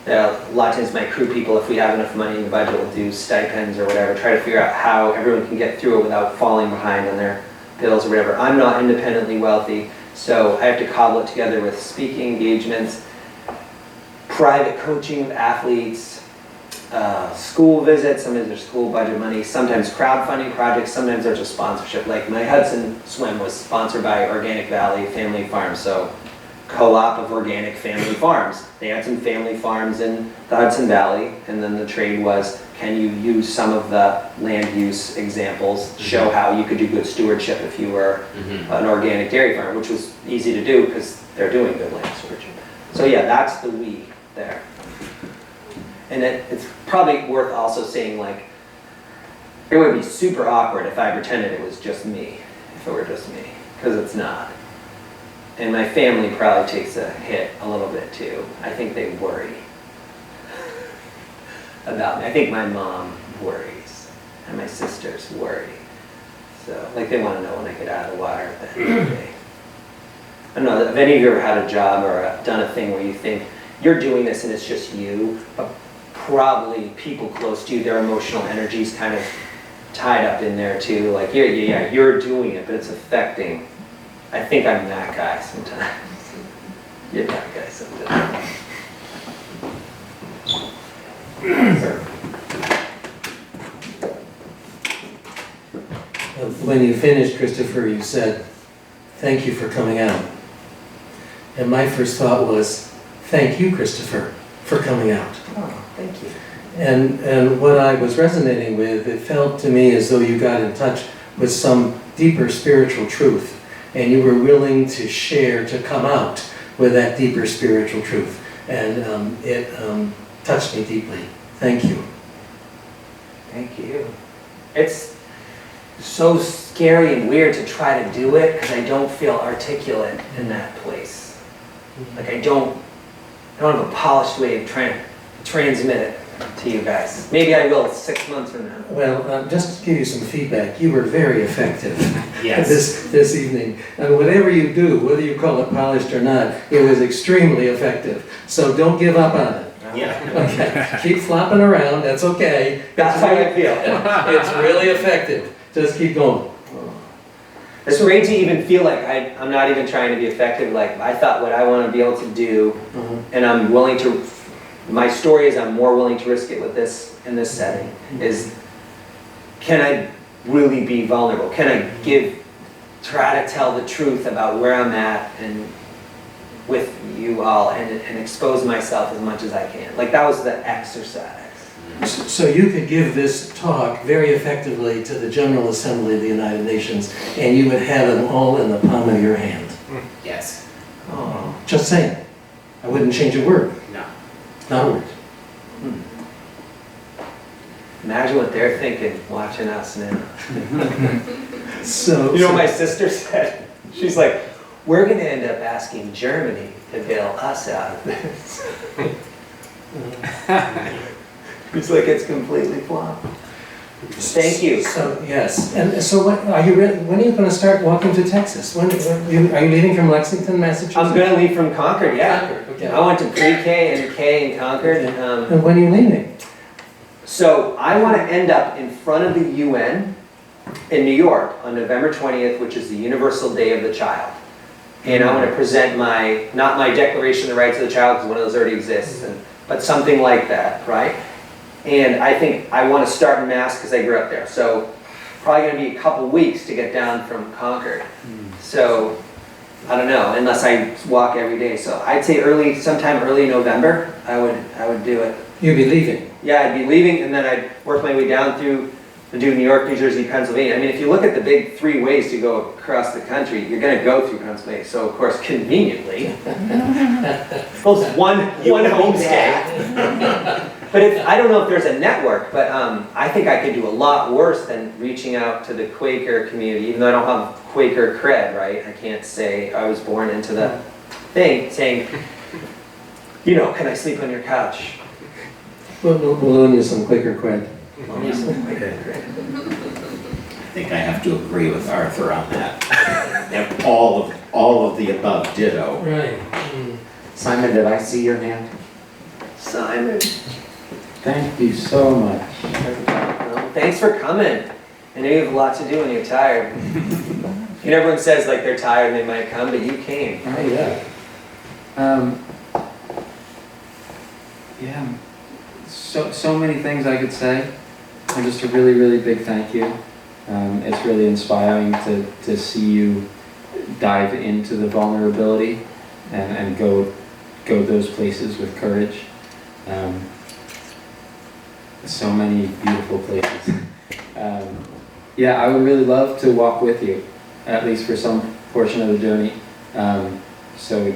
a lot of times my crew people, if we have enough money in the budget, will do stipends or whatever, try to figure out how everyone can get through it without falling behind on their bills or whatever. I'm not independently wealthy, so I have to cobble it together with speaking engagements, private coaching of athletes, school visits, sometimes there's school budget money, sometimes crowdfunding projects, sometimes there's a sponsorship. Like my Hudson swim was sponsored by Organic Valley Family Farms, so co-op of organic family farms. They had some family farms in the Hudson Valley, and then the trade was, can you use some of the land use examples, show how you could do good stewardship if you were an organic dairy farm, which was easy to do because they're doing good land stewardship. So yeah, that's the we there. And it's probably worth also saying, like, it would be super awkward if I pretended it was just me, if it were just me, because it's not. And my family probably takes a hit a little bit too. I think they worry about me. I think my mom worries, and my sisters worry. So, like, they want to know when I get out of the water at the end of the day. I don't know, have any of you ever had a job or done a thing where you think you're doing this and it's just you, but probably people close to you, their emotional energy is kind of tied up in there too. Like, yeah, you're doing it, but it's affecting. I think I'm that guy sometimes. You're that guy sometimes. When you finished, Christopher, you said, "Thank you for coming out." And my first thought was, "Thank you, Christopher, for coming out." Oh, thank you. And what I was resonating with, it felt to me as though you got in touch with some deeper spiritual truth, and you were willing to share, to come out with that deeper spiritual truth. And it touched me deeply. Thank you. Thank you. It's so scary and weird to try to do it because I don't feel articulate in that place. Like I don't have a polished way of trying to transmit it to you guys. Maybe I will 6 months from now. Well, just to give you some feedback, you were very effective Yes. this evening. And whatever you do, whether you call it polished or not, it was extremely effective. So don't give up on it. Yeah. Okay, keep flopping around, that's okay. That's how I feel. It's really effective. Just keep going. It's great to even feel like I'm not even trying to be effective. Like I thought what I want to be able to do, and I'm willing to, my story is I'm more willing to risk it with this, in this setting, is can I really be vulnerable? Can I try to tell the truth about where I'm at and with you all and expose myself as much as I can. Like that was the exercise. So you could give this talk very effectively to the General Assembly of the United Nations, and you would have them all in the palm of your hand. Yes. Oh, just saying. I wouldn't change a word. No. Not a word. Imagine what they're thinking watching us now. So You know what my sister said? She's like, we're going to end up asking Germany to bail us out of this. It's like it's completely flopped. Thank you. So yes, and so what are you? When are you going to start walking to Texas? When are you leaving from Lexington, Massachusetts? I'm going to leave from Concord, yeah. Concord, okay. I went to pre-K and K in Concord. And when are you leaving? So I want to end up in front of the UN in New York on November 20th, which is the Universal Day of the Child. And I want to present not my Declaration of the Rights of the Child, because one of those already exists, but something like that, right? And I think I want to start in Mass because I grew up there. So probably going to be a couple weeks to get down from Concord. So I don't know, unless I walk every day. So I'd say sometime early November, I would do it. You'll be leaving. Yeah, I'd be leaving and then I'd work my way down through and do New York, New Jersey, Pennsylvania. I mean, if you look at the big 3 ways to go across the country, you're going to go through Pennsylvania. So of course, conveniently, well, one homestay. But I don't know if there's a network, but I think I could do a lot worse than reaching out to the Quaker community, even though I don't have Quaker cred, right? I can't say I was born into the thing, saying, can I sleep on your couch? We'll loan you some Quaker cred. I think I have to agree with Arthur on that. And all of the above ditto. Right. Simon, did I see your hand? Simon. Thank you so much. Well, thanks for coming. I know you have a lot to do when you're tired. Everyone says like they're tired and they might come, but you came. Oh yeah. Yeah. So many things I could say. And just a really, really big thank you. It's really inspiring to see you dive into the vulnerability and go those places with courage. So many beautiful places. Yeah, I would really love to walk with you, at least for some portion of the journey. So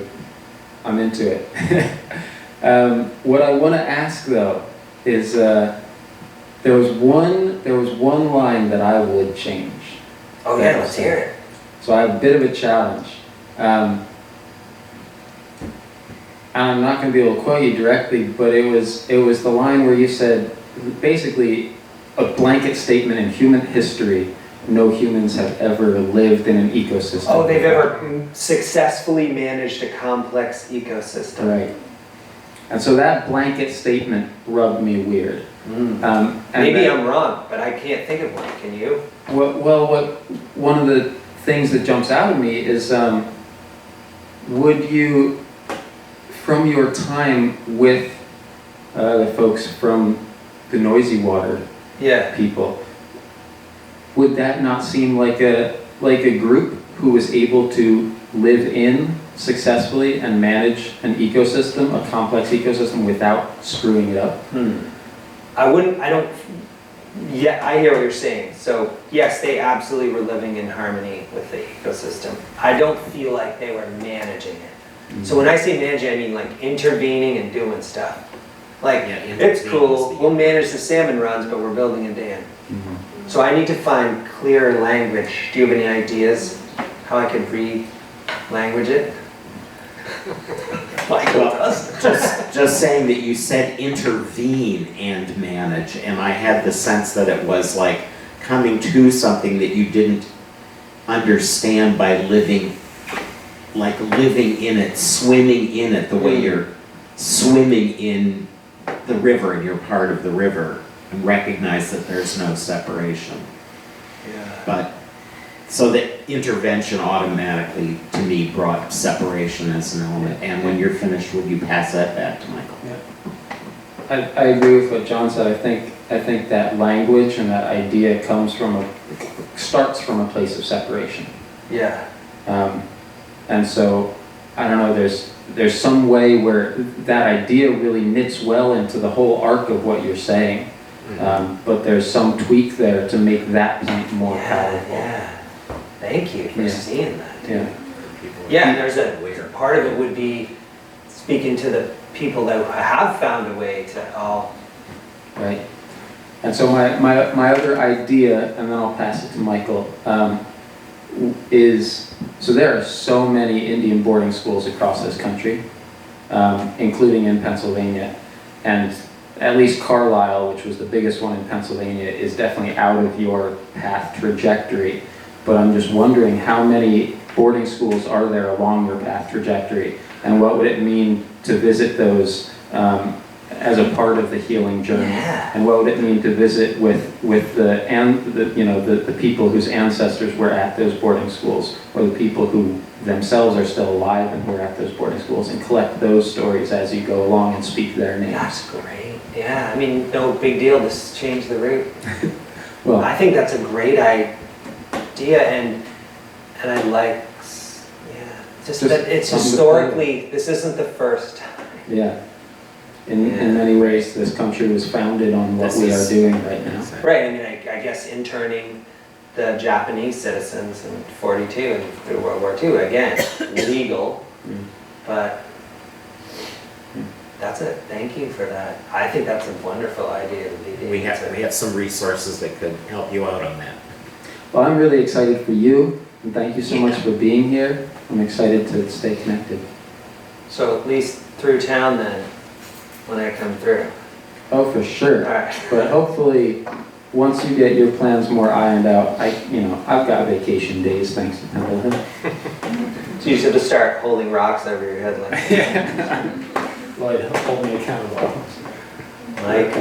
I'm into it. What I want to ask though is there was one line that I would change. Oh yeah, let's hear it. So I have a bit of a challenge. And I'm not going to be able to quote you directly, but it was the line where you said, basically, a blanket statement in human history, no humans have ever lived in an ecosystem. Oh, they've ever successfully managed a complex ecosystem. Right. And so that blanket statement rubbed me weird. Maybe I'm wrong, but I can't think of one. Can you? One of the things that jumps out at me is, would you, from your time with the folks from the Noisy Water people, would that not seem like a group who was able to live in successfully and manage an ecosystem, a complex ecosystem, without screwing it up? I hear what you're saying. So yes, they absolutely were living in harmony with the ecosystem. I don't feel like they were managing it. So when I say managing, I mean like intervening and doing stuff. Like, it's cool, we'll manage the salmon runs, but we're building a dam. So I need to find clearer language. Do you have any ideas how I could re-language it? Michael does. Just saying that you said intervene and manage, and I had the sense that it was like coming to something that you didn't understand by living in it, swimming in it, the way you're swimming in the river and you're part of the river, and recognize that there's no separation. Yeah. But, so that intervention automatically, to me, brought separation as an element. And when you're finished, would you pass that back to Michael? I agree with what John said. I think that language and that idea starts from a place of separation. Yeah. And so, I don't know, there's some way where that idea really knits well into the whole arc of what you're saying. But there's some tweak there to make that point more powerful. Yeah. Thank you for seeing that. Yeah. Yeah, and there's a part of it would be speaking to the people that have found a way to all. Right. And so my other idea, and then I'll pass it to Michael, is, so there are so many Indian boarding schools across this country, including in Pennsylvania, and at least Carlisle, which was the biggest one in Pennsylvania, is definitely out of your path trajectory. But I'm just wondering, how many boarding schools are there along your path trajectory, and what would it mean to visit those as a part of the healing journey? Yeah. And what would it mean to visit with the people whose ancestors were at those boarding schools, or the people who themselves are still alive and who are at those boarding schools, and collect those stories as you go along and speak their names? That's great. Yeah, I mean, no big deal to change the route. Well, I think that's a great idea, and I like, just that it's historically, this isn't the first time. yeah. In many ways, this country was founded on what we are doing right now. Right, I mean, I guess interning the Japanese citizens in 42 and through World War II, again, legal, but that's it. Thank you for that. I think that's a wonderful idea to be. We have some resources that could help you out on that. Well, I'm really excited for you, and thank you so much for being here. I'm excited to stay connected. So at least through town then, when I come through. Oh, for sure. All right. But hopefully, once you get your plans more ironed out, I've got vacation days thanks to Pendle Hill. So you should just start holding rocks over your head like Lloyd, hold me accountable. Mike.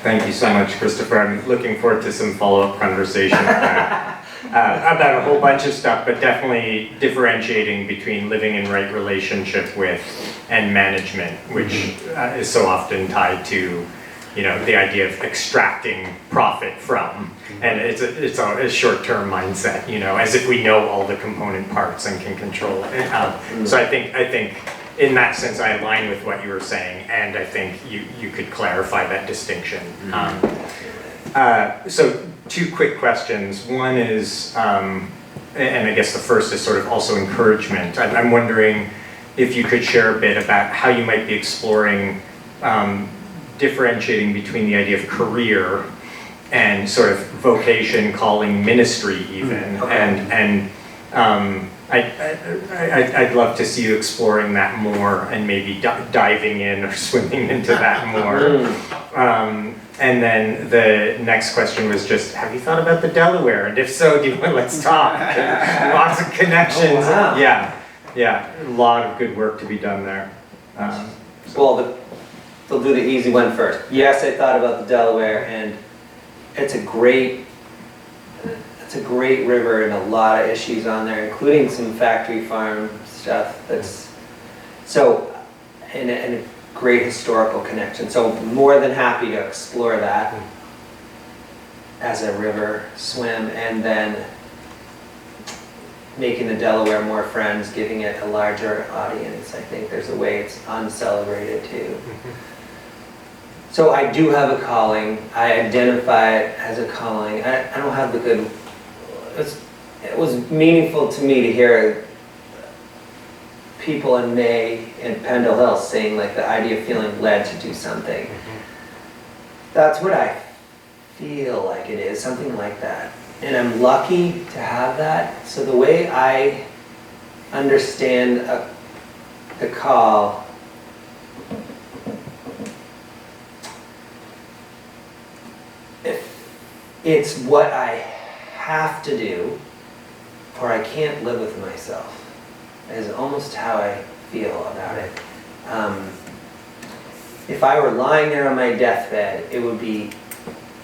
Thank you so much, Christopher. I'm looking forward to some follow-up conversation about a whole bunch of stuff, but definitely differentiating between living in right relationship with and management, which is so often tied to, the idea of extracting profit from, and it's a short-term mindset, as if we know all the component parts and can control it. So I think in that sense, I align with what you were saying, and I think you could clarify that distinction. So 2 quick questions. One is, and I guess the first is sort of also encouragement. I'm wondering if you could share a bit about how you might be exploring differentiating between the idea of career and sort of vocation, calling, ministry even, and I'd love to see you exploring that more and maybe diving in or swimming into that more. And then the next question was just, have you thought about the Delaware? And if so, let's talk. Lots of connections. Oh, wow. Yeah, a lot of good work to be done there. Well, they'll do the easy one first. Yes, I thought about the Delaware, and it's a great river and a lot of issues on there, including some factory farm stuff that's and a great historical connection. So more than happy to explore that as a river swim, and then making the Delaware more friends, giving it a larger audience. I think there's a way it's uncelebrated too. So I do have a calling. I identify it as a calling. I don't have the good. It was meaningful to me to hear people in May in Pendle Hill saying like the idea of feeling led to do something. That's what I feel like it is, something like that. And I'm lucky to have that. So the way I understand the call, if it's what I have to do, or I can't live with myself, is almost how I feel about it. If I were lying there on my deathbed, it would be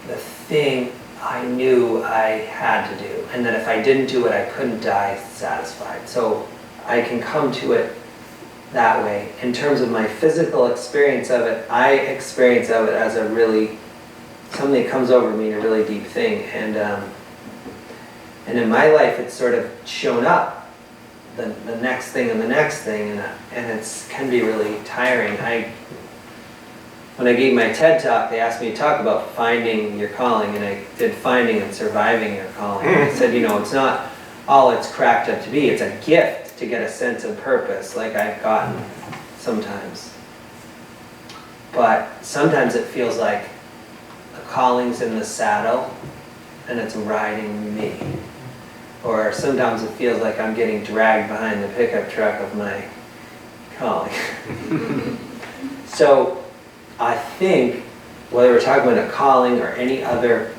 the thing I knew I had to do, and that if I didn't do it, I couldn't die satisfied. So I can come to it that way. In terms of my physical experience of it, I experience of it as a really, something that comes over me in a really deep thing. And in my life, it's sort of shown up, the next thing and the next thing, and it can be really tiring. When I gave my TED Talk, they asked me to talk about finding your calling, and I did finding and surviving your calling. And I said, it's not all it's cracked up to be. It's a gift to get a sense of purpose, like I've gotten sometimes. But sometimes it feels like the calling's in the saddle, and it's riding me. Or sometimes it feels like I'm getting dragged behind the pickup truck of my calling. So I think, whether we're talking about a calling or any other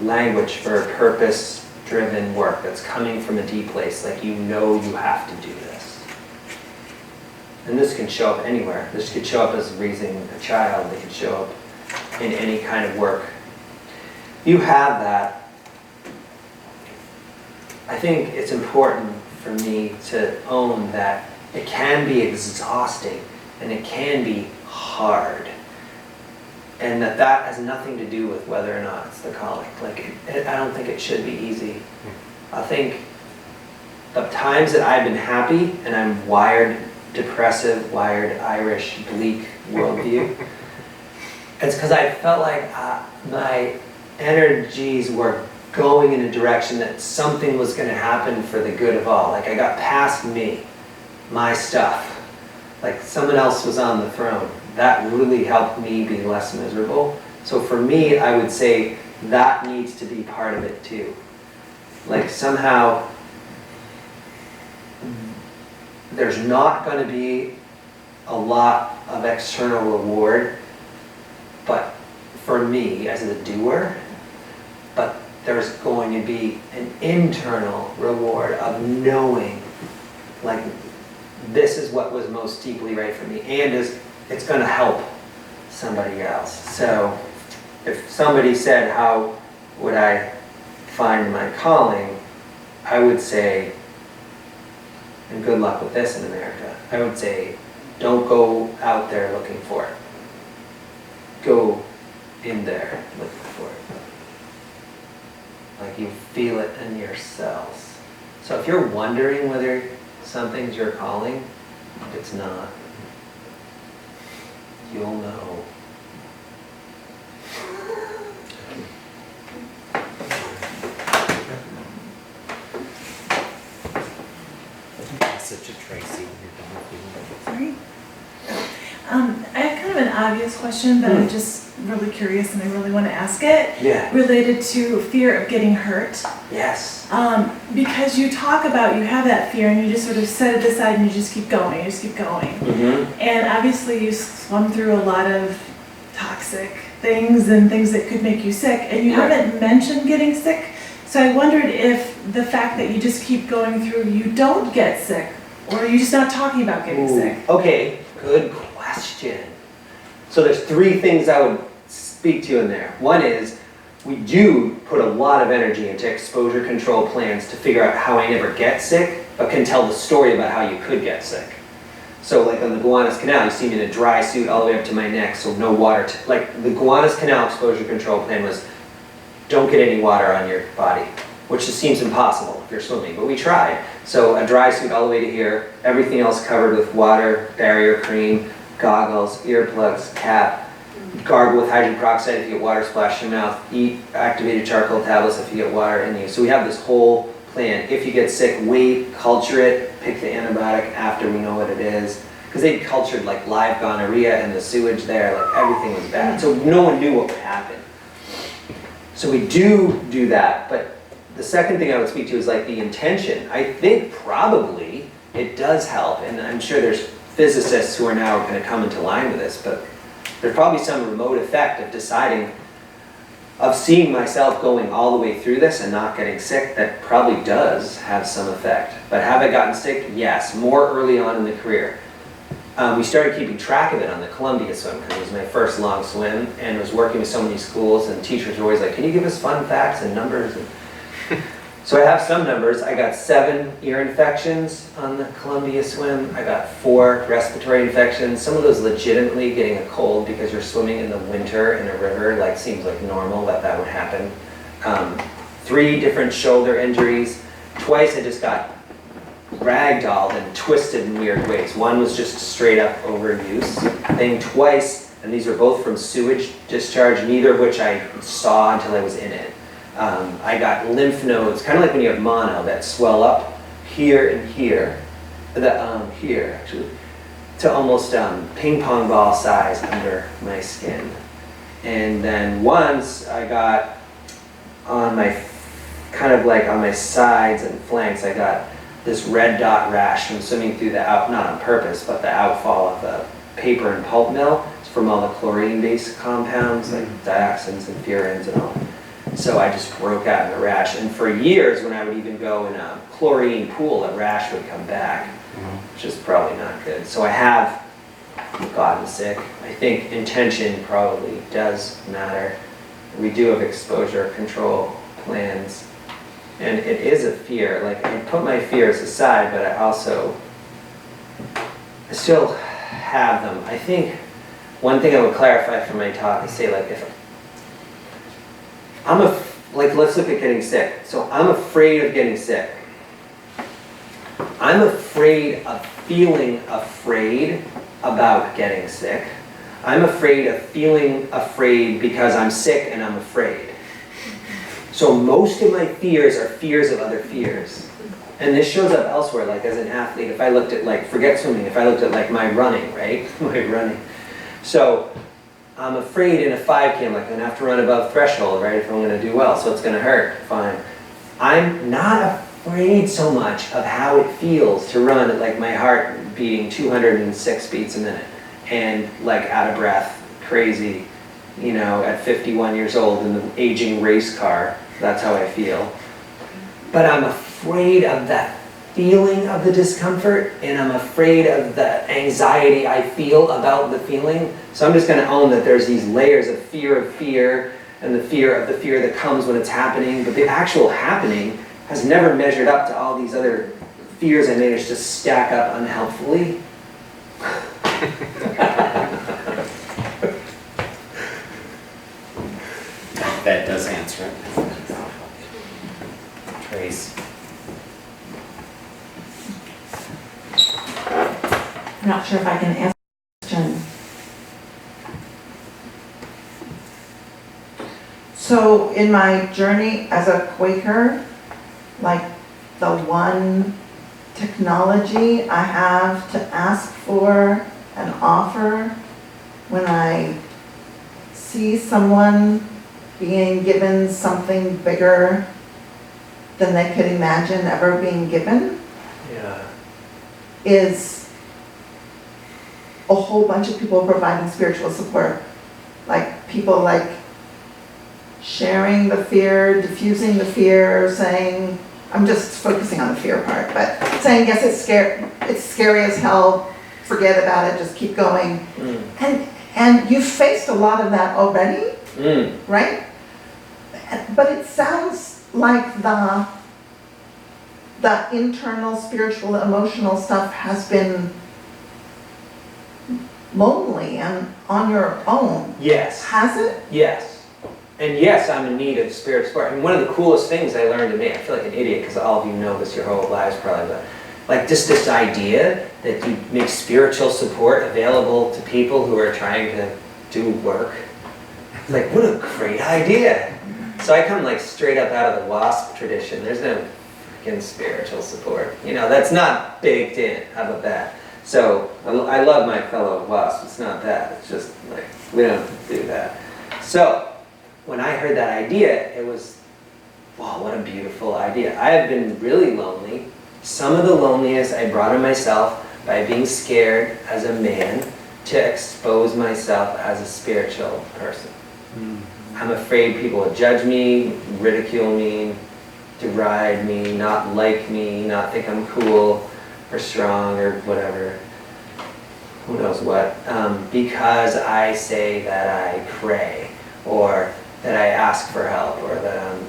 language for purpose-driven work that's coming from a deep place, like you have to do this. And this can show up anywhere. This could show up as raising a child. It could show up in any kind of work. You have that. I think it's important for me to own that it can be exhausting and it can be hard. And that has nothing to do with whether or not it's the calling. I don't think it should be easy. I think the times that I've been happy, and I'm wired, depressive, wired, Irish, bleak worldview, it's because I felt like my energies were going in a direction that something was going to happen for the good of all. Like I got past me, my stuff. Like someone else was on the throne. That really helped me be less miserable. So for me, I would say that needs to be part of it too. Like somehow, there's not going to be a lot of external reward, but for me as a doer, but there's going to be an internal reward of knowing, like, this is what was most deeply right for me, and it's going to help somebody else. So if somebody said, how would I find my calling, I would say, and good luck with this in America, I would say, don't go out there looking for it. Go in there looking for it. Like you feel it in your cells. So if you're wondering whether something's your calling, it's not. You'll know. Such a Tracy when you're done with Sorry. I have kind of an obvious question, but I'm just really curious and I really want to ask it. Yeah. Related to fear of getting hurt. Yes. Because you talk about, you have that fear and you just sort of set it aside and you just keep going, Mm-hmm. And obviously you swum through a lot of toxic things and things that could make you sick, and you haven't mentioned getting sick. So I wondered if the fact that you just keep going through, you don't get sick, or are you just not talking about getting sick? Okay, good question. So there's three things I would speak to in there. One is, we do put a lot of energy into exposure control plans to figure out how I never get sick, but can tell the story about how you could get sick. So like on the Gowanus Canal, you see me in a dry suit all the way up to my neck, so no water. Like the Gowanus Canal exposure control plan was, don't get any water on your body, which just seems impossible if you're swimming, but we tried. So a dry suit all the way to here, everything else covered with water, barrier cream, goggles, earplugs, cap, gargle with hydrogen peroxide if you get water splashed in your mouth, eat activated charcoal tablets if you get water in you. So we have this whole plan. If you get sick, wait, culture it, pick the antibiotic after we know what it is. Because they cultured like live gonorrhea and the sewage there, like everything was bad. So no one knew what would happen. So we do that, but the second thing I would speak to is like the intention. I think probably it does help, and I'm sure there's physicists who are now going to come into line with this, but there's probably some remote effect of deciding, of seeing myself going all the way through this and not getting sick. That probably does have some effect. But have I gotten sick? Yes, more early on in the career. We started keeping track of it on the Columbia swim because it was my first long swim, and was working with so many schools, and teachers were always like, can you give us fun facts and numbers? And so I have some numbers. I got 7 ear infections on the Columbia swim. I got 4 respiratory infections. Some of those legitimately getting a cold because you're swimming in the winter in a river, like seems like normal that would happen. 3 different shoulder injuries. Twice I just got ragdolled and twisted in weird ways. One was just straight up overuse thing twice, and these were both from sewage discharge, neither of which I saw until I was in it. I got lymph nodes, kind of like when you have mono, that swell up here and here, here actually, to almost ping pong ball size under my skin. And then once I got on my, kind of like on my sides and flanks, I got this red dot rash from swimming through the not on purpose, but the outfall of the paper and pulp mill. It's from all the chlorine-based compounds like dioxins and furans and all. So I just broke out in a rash. And for years, when I would even go in a chlorine pool, a rash would come back, which is probably not good. So I have gotten sick. I think intention probably does matter. We do have exposure control plans. And it is a fear. Like, I put my fears aside, but I still have them. I think one thing I would clarify from my talk is say, like, if let's look at getting sick. So I'm afraid of getting sick. I'm afraid of feeling afraid about getting sick. I'm afraid of feeling afraid because I'm sick and I'm afraid. So most of my fears are fears of other fears. And this shows up elsewhere, like as an athlete, if I looked at, like, forget swimming, if I looked at like my running, right? My running. So I'm afraid in a 5K, I'm like, I'm gonna have to run above threshold, right? If I'm gonna do well, so it's gonna hurt, fine. I'm not afraid so much of how it feels to run at like my heart beating 206 beats a minute and like out of breath, crazy, you know, at 51 years old in the aging race car. That's how I feel. But I'm afraid of that feeling of the discomfort, and I'm afraid of the anxiety I feel about the feeling. So I'm just going to own that there's these layers of fear, and the fear of the fear that comes when it's happening, but the actual happening has never measured up to all these other fears I managed to stack up unhelpfully. That does answer it. Trace. I'm not sure if I can answer the question. So in my journey as a Quaker, like the one technology I have to ask for and offer when I see someone being given something bigger than they could imagine ever being given, Yeah. is a whole bunch of people providing spiritual support. Like people like sharing the fear, diffusing the fear, saying, I'm just focusing on the fear part, but saying, yes, it's scary as hell, forget about it, just keep going. And you've faced a lot of that already, right? But it sounds like the internal spiritual, emotional stuff has been lonely and on your own. Yes. Has it? Yes. And yes, I'm in need of spirit support. And one of the coolest things I learned to me, I feel like an idiot because all of you know this your whole lives probably, but like just this idea that you make spiritual support available to people who are trying to do work. Like, what a great idea. So I come like straight up out of the WASP tradition. There's no freaking spiritual support. You know, that's not baked in. How about that? So I love my fellow WASP. It's not that. It's just like, we don't do that. So when I heard that idea, it was, wow, what a beautiful idea. I have been really lonely. Some of the loneliness I brought on myself by being scared as a man to expose myself as a spiritual person. I'm afraid people will judge me, ridicule me, deride me, not like me, not think I'm cool or strong or whatever. Who knows what. Because I say that I pray, or that I ask for help, or that I'm,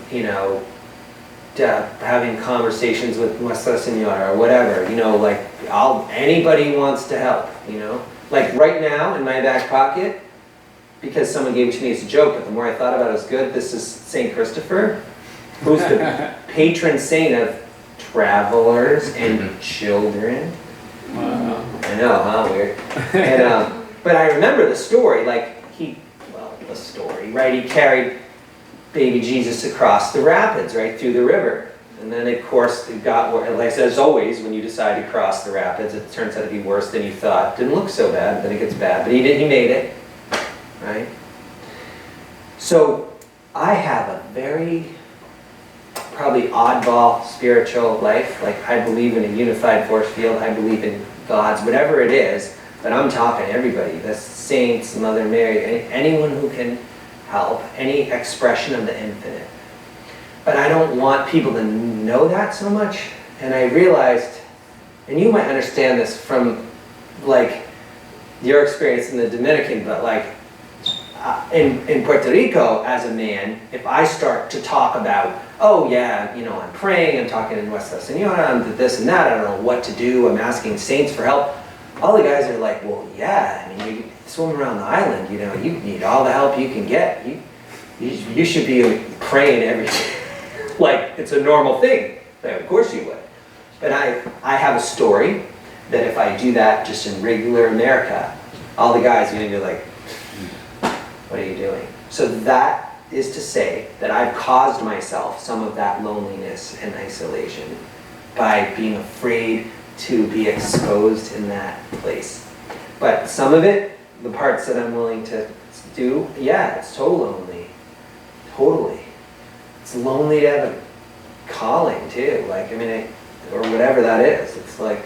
having conversations with Nuestra Señora or whatever, like anybody wants to help, Like right now in my back pocket, because someone gave it to me as a joke, but the more I thought about it, it was good. This is St. Christopher, who's the patron saint of travelers and children. Wow. I know, huh? Weird. And, but I remember the story, the story, right? He carried baby Jesus across the rapids, right, through the river. And then, of course, it got, like as always, when you decide to cross the rapids, it turns out to be worse than you thought. Didn't look so bad, then it gets bad. But he made it, right? So I have a very, probably oddball spiritual life. Like I believe in a unified force field. I believe in gods, whatever it is. But I'm talking everybody, the saints, Mother Mary, anyone who can help, any expression of the infinite. But I don't want people to know that so much. And I realized, and you might understand this from like your experience in the Dominican, but like in Puerto Rico as a man, if I start to talk about, oh yeah, I'm praying, I'm talking to Nuestra Señora, I'm this and that, I don't know what to do, I'm asking saints for help. All the guys are like, well, yeah, I mean, you swim around the island, you need all the help you can get. You should be praying every day. Like, it's a normal thing. Like, of course you would. But I have a story that if I do that just in regular America, all the guys, you're like, what are you doing? So that is to say that I've caused myself some of that loneliness and isolation by being afraid to be exposed in that place. But some of it, the parts that I'm willing to do, yeah, it's so lonely. Totally. It's lonely to have a calling too. Like, or whatever that is. It's like,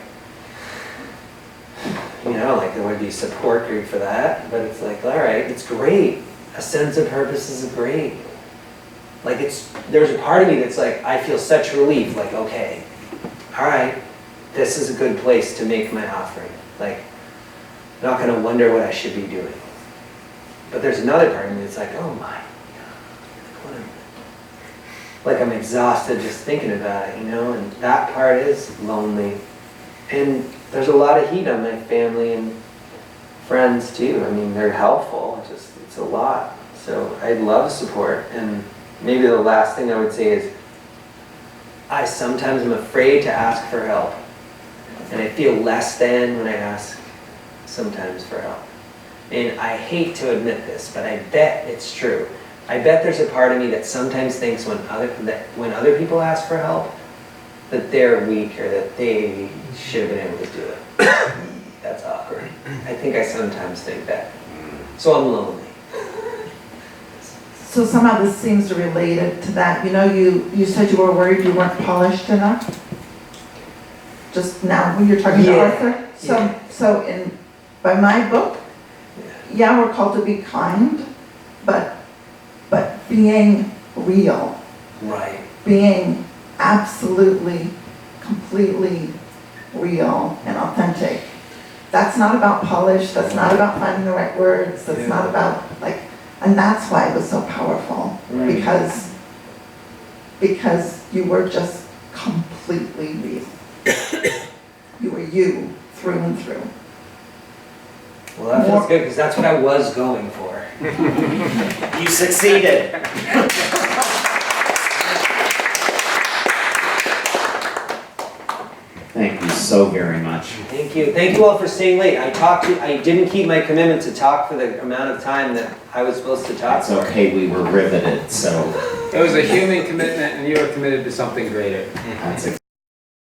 like there would be a support group for that, but it's like, all right, it's great. A sense of purpose is great. Like there's a part of me that's like, I feel such relief, like, okay, all right, this is a good place to make my offering. Like, I'm not going to wonder what I should be doing. But there's another part of me that's like, oh my God. Like I'm exhausted just thinking about it, and that part is lonely. And there's a lot of heat on my family and friends too. They're helpful, it's a lot. So I love support. And maybe the last thing I would say is, I sometimes am afraid to ask for help. And I feel less than when I ask sometimes for help. And I hate to admit this, but I bet it's true. I bet there's a part of me that sometimes thinks when other people ask for help, that they're weak or that they should have been able to do it. That's awkward. I think I sometimes think that. So I'm lonely. So somehow this seems related to that. You said you were worried you weren't polished enough. Just now when you're talking to Arthur. So by my book, yeah, we're called to be kind, but being real. Right. Being absolutely, completely real and authentic. That's not about polish, that's not about finding the right words, that's not about and that's why it was so powerful. Right. Because you were just completely real. You were you through and through. Well, that feels good because that's what I was going for. You succeeded. Thank you so very much. Thank you. Thank you all for staying late. I didn't keep my commitment to talk for the amount of time that I was supposed to talk. That's okay, we were riveted, so. It was a human commitment and you were committed to something greater. That's